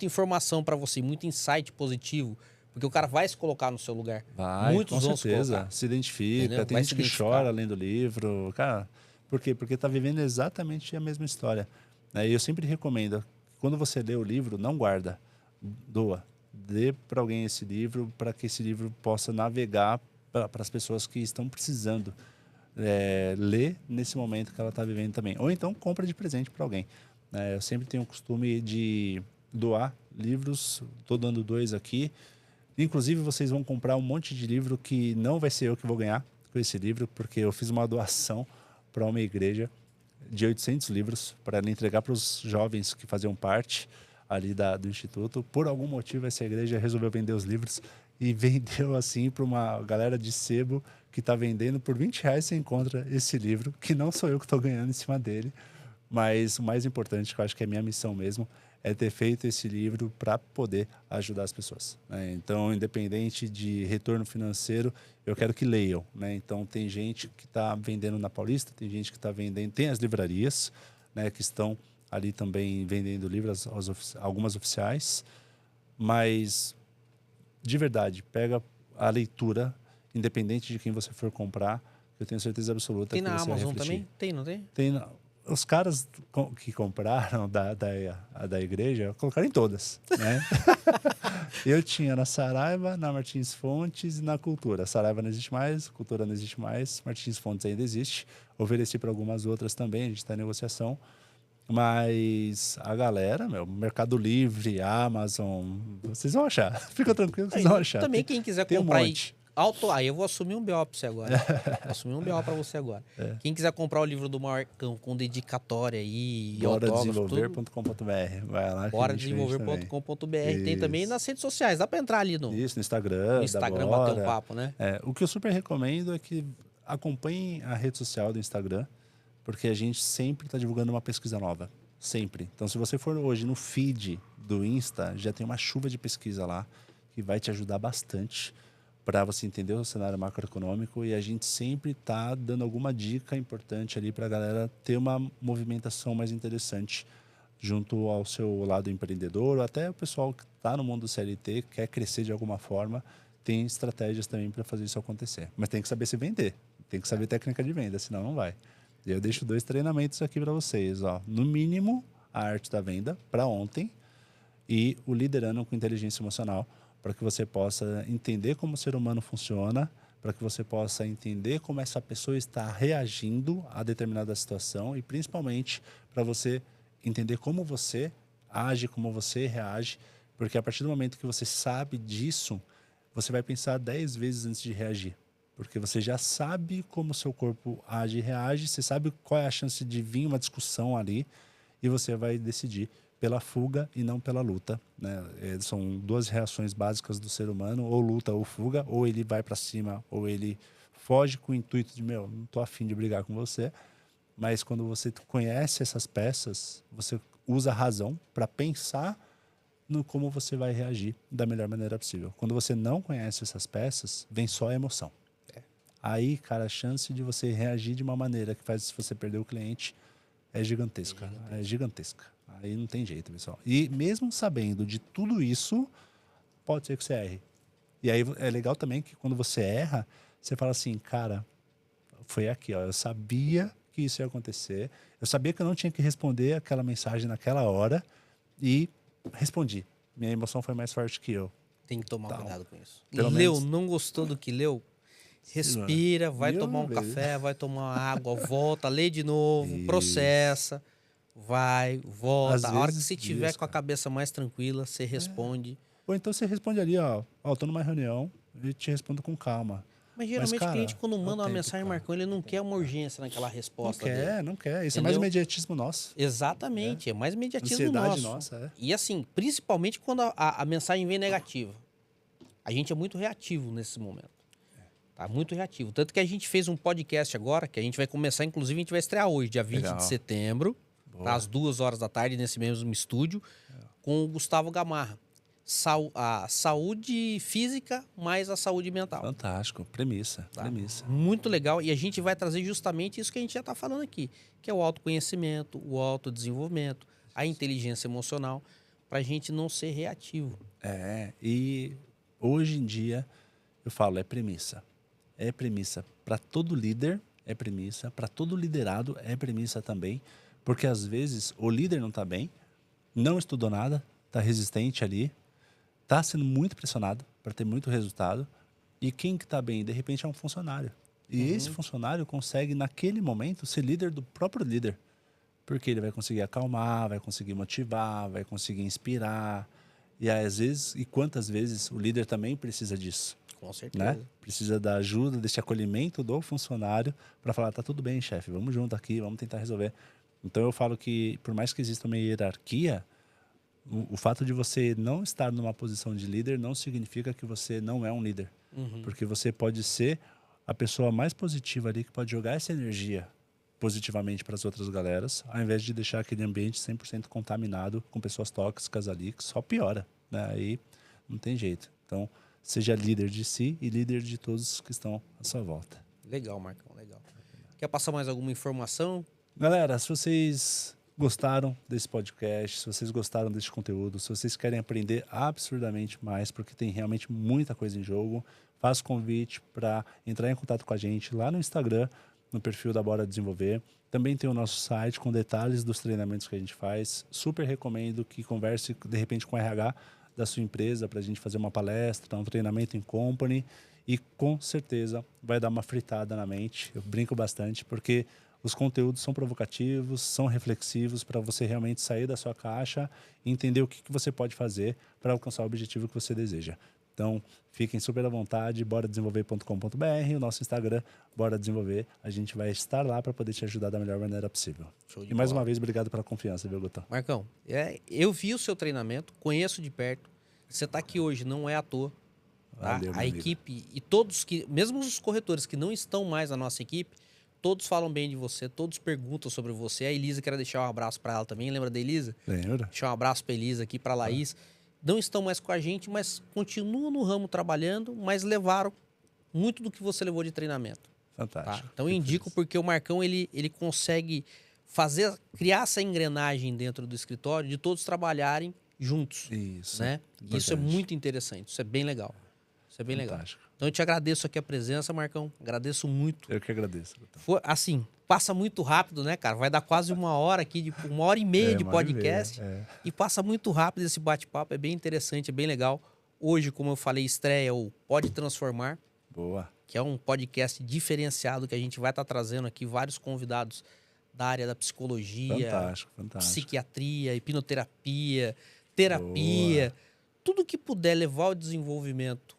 A: informação para você, muito insight positivo, porque o cara vai se colocar no seu lugar.
B: Vai,
A: Muitos
B: com
A: vão
B: certeza. Se identifica.
A: Entendeu?
B: Tem
A: Vai
B: gente
A: se
B: que
A: identificar.
B: chora lendo o livro. Cara, por quê? Porque está vivendo exatamente a mesma história. E eu sempre recomendo, quando você lê o livro, não guarda, doa. Dê para alguém esse livro, para que esse livro possa navegar para as pessoas que estão precisando ler nesse momento que ela está vivendo também. Ou então compra de presente para alguém. Eu sempre tenho o costume de doar livros. Estou dando 2 aqui. Inclusive, vocês vão comprar um monte de livro que não vai ser eu que vou ganhar com esse livro, porque eu fiz uma doação para uma igreja de 800 livros para ela entregar para os jovens que faziam parte ali do Instituto. Por algum motivo, essa igreja resolveu vender os livros e vendeu assim para uma galera de sebo que está vendendo por R$20. Você encontra esse livro, que não sou eu que estou ganhando em cima dele. Mas o mais importante, que eu acho que é a minha missão mesmo, é ter feito esse livro para poder ajudar as pessoas. Então, independente de retorno financeiro, eu quero que leiam. Então, tem gente que está vendendo na Paulista, tem gente que está vendendo... Tem as livrarias, que estão ali também vendendo livros, algumas oficiais. Mas, de verdade, pega a leitura, independente de quem você for comprar, eu tenho certeza absoluta
A: Tem
B: que
A: na
B: você vai
A: Amazon
B: refletir.
A: também? Tem, não tem?
B: Tem... Os caras que compraram da igreja, colocaram em todas, né? Eu tinha na Saraiva, na Martins Fontes e na Cultura. Saraiva não existe mais, Cultura não existe mais, Martins Fontes ainda existe. Ofereci para algumas outras também, a gente está em negociação. Mas a galera, Mercado Livre, Amazon, vocês vão achar. Fica tranquilo que vocês vão achar.
A: Também quem quiser
B: tem
A: comprar
B: um monte.
A: aí eu vou assumir um BO para você agora. Vou assumir um BO para você agora. Quem quiser comprar o livro do Marcão com dedicatória aí,
B: Boradesenvolver.com.br. Vai lá.
A: Boradesenvolver.com.br. Tem também nas redes sociais. Dá para entrar ali no
B: Instagram.
A: No Instagram bater um papo, né?
B: O que eu super recomendo é que acompanhem a rede social do Instagram, porque a gente sempre está divulgando uma pesquisa nova. Sempre. Então, se você for hoje no feed do Insta, já tem uma chuva de pesquisa lá que vai te ajudar bastante para você entender o cenário macroeconômico, e a gente sempre está dando alguma dica importante ali para a galera ter uma movimentação mais interessante junto ao seu lado empreendedor, ou até o pessoal que está no mundo do CLT, quer crescer de alguma forma, tem estratégias também para fazer isso acontecer. Mas tem que saber se vender, tem que saber técnica de venda, senão não vai. E eu deixo 2 treinamentos aqui para vocês. No mínimo, a arte da venda para ontem e o liderando com inteligência emocional, para que você possa entender como o ser humano funciona, para que você possa entender como essa pessoa está reagindo a determinada situação e, principalmente, para você entender como você age, como você reage, porque a partir do momento que você sabe disso, você vai pensar 10 vezes antes de reagir, porque você já sabe como o seu corpo age e reage, você sabe qual é a chance de vir uma discussão ali e você vai decidir pela fuga e não pela luta, né? São 2 reações básicas do ser humano, ou luta ou fuga, ou ele vai para cima, ou ele foge com o intuito de, não tô afim de brigar com você. Mas quando você conhece essas peças, você usa a razão para pensar no como você vai reagir da melhor maneira possível. Quando você não conhece essas peças, vem só a emoção. Aí, cara, a chance de você reagir de uma maneira que faz você perder o cliente é gigantesca. É gigantesca. Aí não tem jeito, pessoal. E mesmo sabendo de tudo isso, pode ser que você erre. E aí é legal também que quando você erra, você fala assim, cara, foi aqui, ó, eu sabia que isso ia acontecer, eu sabia que eu não tinha que responder aquela mensagem naquela hora e respondi. Minha emoção foi mais forte que eu.
A: Tem que tomar
B: Então,
A: cuidado com isso.
B: pelo
A: Leu,
B: menos-
A: não gostou do que leu? Respira, vai
B: Meu
A: tomar um
B: Deus.
A: café, vai tomar uma água, volta, lê de novo,
B: Isso.
A: processa, vai, volta.
B: Às
A: A hora que
B: vezes,
A: você tiver
B: isso,
A: com a cabeça mais tranquila, você responde.
B: Ou então você responde ali, ó, tô numa reunião e te respondo com calma.
A: Mas geralmente
B: cara,
A: o cliente, quando
B: é o
A: manda uma
B: tempo,
A: mensagem,
B: cara.
A: Marcão, ele não quer uma urgência naquela
B: Não
A: resposta
B: quer,
A: dele.
B: não quer. Isso é mais um
A: Entendeu?
B: imediatismo nosso.
A: Exatamente, é mais imediatismo
B: Ansiedade
A: nosso.
B: nossa, é.
A: E assim, principalmente quando a mensagem vem negativa. A gente é muito reativo nesse momento. Tá muito reativo. Tanto que a gente fez um podcast agora, que a gente vai começar, inclusive a gente vai estrear hoje, dia 20
B: Legal.
A: de setembro,
B: Boa.
A: tá, às 2h da tarde, nesse mesmo estúdio, com o Gustavo Gamarra. A saúde física mais a saúde mental.
B: Fantástico. Premissa.
A: Tá?
B: Premissa.
A: Muito legal. E a gente vai trazer justamente isso que a gente já está falando aqui, que é o autoconhecimento, o autodesenvolvimento, a inteligência emocional, para a gente não ser reativo.
B: E hoje em dia, eu falo, é premissa. É premissa para todo líder, é premissa. Para todo liderado, é premissa também. Porque às vezes o líder não está bem, não estudou nada, está resistente ali, está sendo muito pressionado para ter muito resultado. E quem que está bem? De repente é um funcionário. E esse funcionário consegue, naquele momento, ser líder do próprio líder. Porque ele vai conseguir acalmar, vai conseguir motivar, vai conseguir inspirar. E às vezes, e quantas vezes o líder também precisa disso,
A: Com certeza.
B: né? Precisa da ajuda, desse acolhimento do funcionário para falar, tá tudo bem, chefe, vamos junto aqui, vamos tentar resolver. Então eu falo que, por mais que exista uma hierarquia, o fato de você não estar numa posição de líder não significa que você não é um líder. Porque você pode ser a pessoa mais positiva ali que pode jogar essa energia positivamente para as outras galeras, ao invés de deixar aquele ambiente 100% contaminado com pessoas tóxicas ali, que só piora, né? Aí não tem jeito. Então, seja líder de si e líder de todos que estão à sua volta.
A: Legal, Marcão, legal. Quer passar mais alguma informação?
B: Galera, se vocês gostaram desse podcast, se vocês gostaram desse conteúdo, se vocês querem aprender absurdamente mais, porque tem realmente muita coisa em jogo, faço convite para entrar em contato com a gente lá no Instagram, no perfil da Bora Desenvolver. Também tem o nosso site com detalhes dos treinamentos que a gente faz. Super recomendo que converse, de repente, com o RH da sua empresa para a gente fazer uma palestra, um treinamento em company. E, com certeza, vai dar uma fritada na mente. Eu brinco bastante, porque os conteúdos são provocativos, são reflexivos para você realmente sair da sua caixa e entender o que você pode fazer para alcançar o objetivo que você deseja. Então, fiquem super à vontade, boradesenvolver.com.br, o nosso Instagram, Bora Desenvolver. A gente vai estar lá para poder te ajudar da melhor maneira possível.
A: Show de
B: E mais
A: bola.
B: uma vez, obrigado pela confiança, viu, Gutão?
A: Marcão, eu vi o seu treinamento, conheço de perto. Você está aqui hoje, não é à toa. Tá?
B: Valeu, meu
A: A
B: amigo.
A: equipe e todos que, mesmo os corretores que não estão mais na nossa equipe, todos falam bem de você, todos perguntam sobre você. A Elisa, quero deixar um abraço para ela também. Lembra da Elisa?
B: Lembra?
A: Deixar um abraço para Elisa aqui, para Laís. Não estão mais com a gente, mas continuam no ramo trabalhando, mas levaram muito do que você levou de treinamento. Tá?
B: Fantástico.
A: Então eu
B: Fico
A: indico
B: feliz.
A: porque o Marcão ele consegue criar essa engrenagem dentro do escritório de todos trabalharem juntos.
B: Isso.
A: Né? Isso é
B: Importante.
A: muito interessante, isso é bem legal. Isso é bem legal.
B: Fantástico.
A: Então eu te agradeço aqui a presença, Marcão. Agradeço muito.
B: Eu que agradeço, Gutão.
A: Assim, passa muito rápido, né, cara? Vai dar quase 1 hora aqui, 1h30 de
B: 1h30,
A: podcast.
B: é.
A: E passa muito rápido esse bate-papo. É bem interessante, é bem legal. Hoje, como eu falei, estreia o Pode Transformar,
B: Boa.
A: que é um podcast diferenciado que a gente vai estar trazendo aqui vários convidados da área da psicologia,
B: Fantástico, fantástico.
A: psiquiatria, hipnoterapia, terapia. Tudo que puder levar o desenvolvimento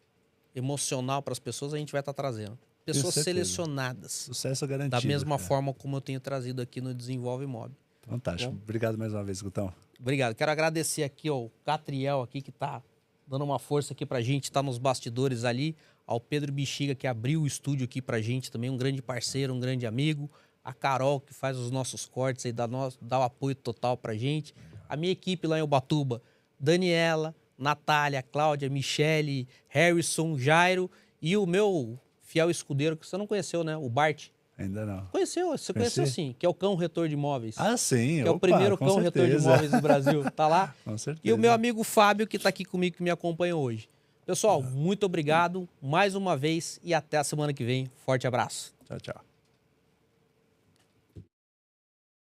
A: emocional para as pessoas, a gente vai estar trazendo. Pessoas
B: certeza.
A: selecionadas.
B: Sucesso garantido.
A: Da mesma
B: cara.
A: forma como eu tenho trazido aqui no Desenvolve Mob.
B: Fantástico.
A: Bom.
B: Obrigado mais uma vez, Gutão.
A: Obrigado. Quero agradecer aqui ao Catriel aqui que tá dando uma força aqui pra gente, tá nos bastidores ali, ao Pedro Bexiga que abriu o estúdio aqui pra gente também, um grande parceiro, um grande amigo, a Carol que faz os nossos cortes aí, dá o apoio total pra gente, a minha equipe lá em Ubatuba, Daniela, Natália, Cláudia, Michele, Harrison, Jairo e o meu fiel escudeiro que você não conheceu, né? O Bart.
B: Ainda não.
A: Conheceu, você conheceu sim, que é o cão retor de imóveis.
B: Ah, sim.
A: Que é o primeiro cão retor de imóveis do Brasil. Tá lá?
B: Com certeza.
A: E o meu amigo Fábio, que tá aqui comigo, que me acompanha hoje. Pessoal, muito obrigado mais uma vez e até a semana que vem. Forte abraço.
B: Tchau, tchau.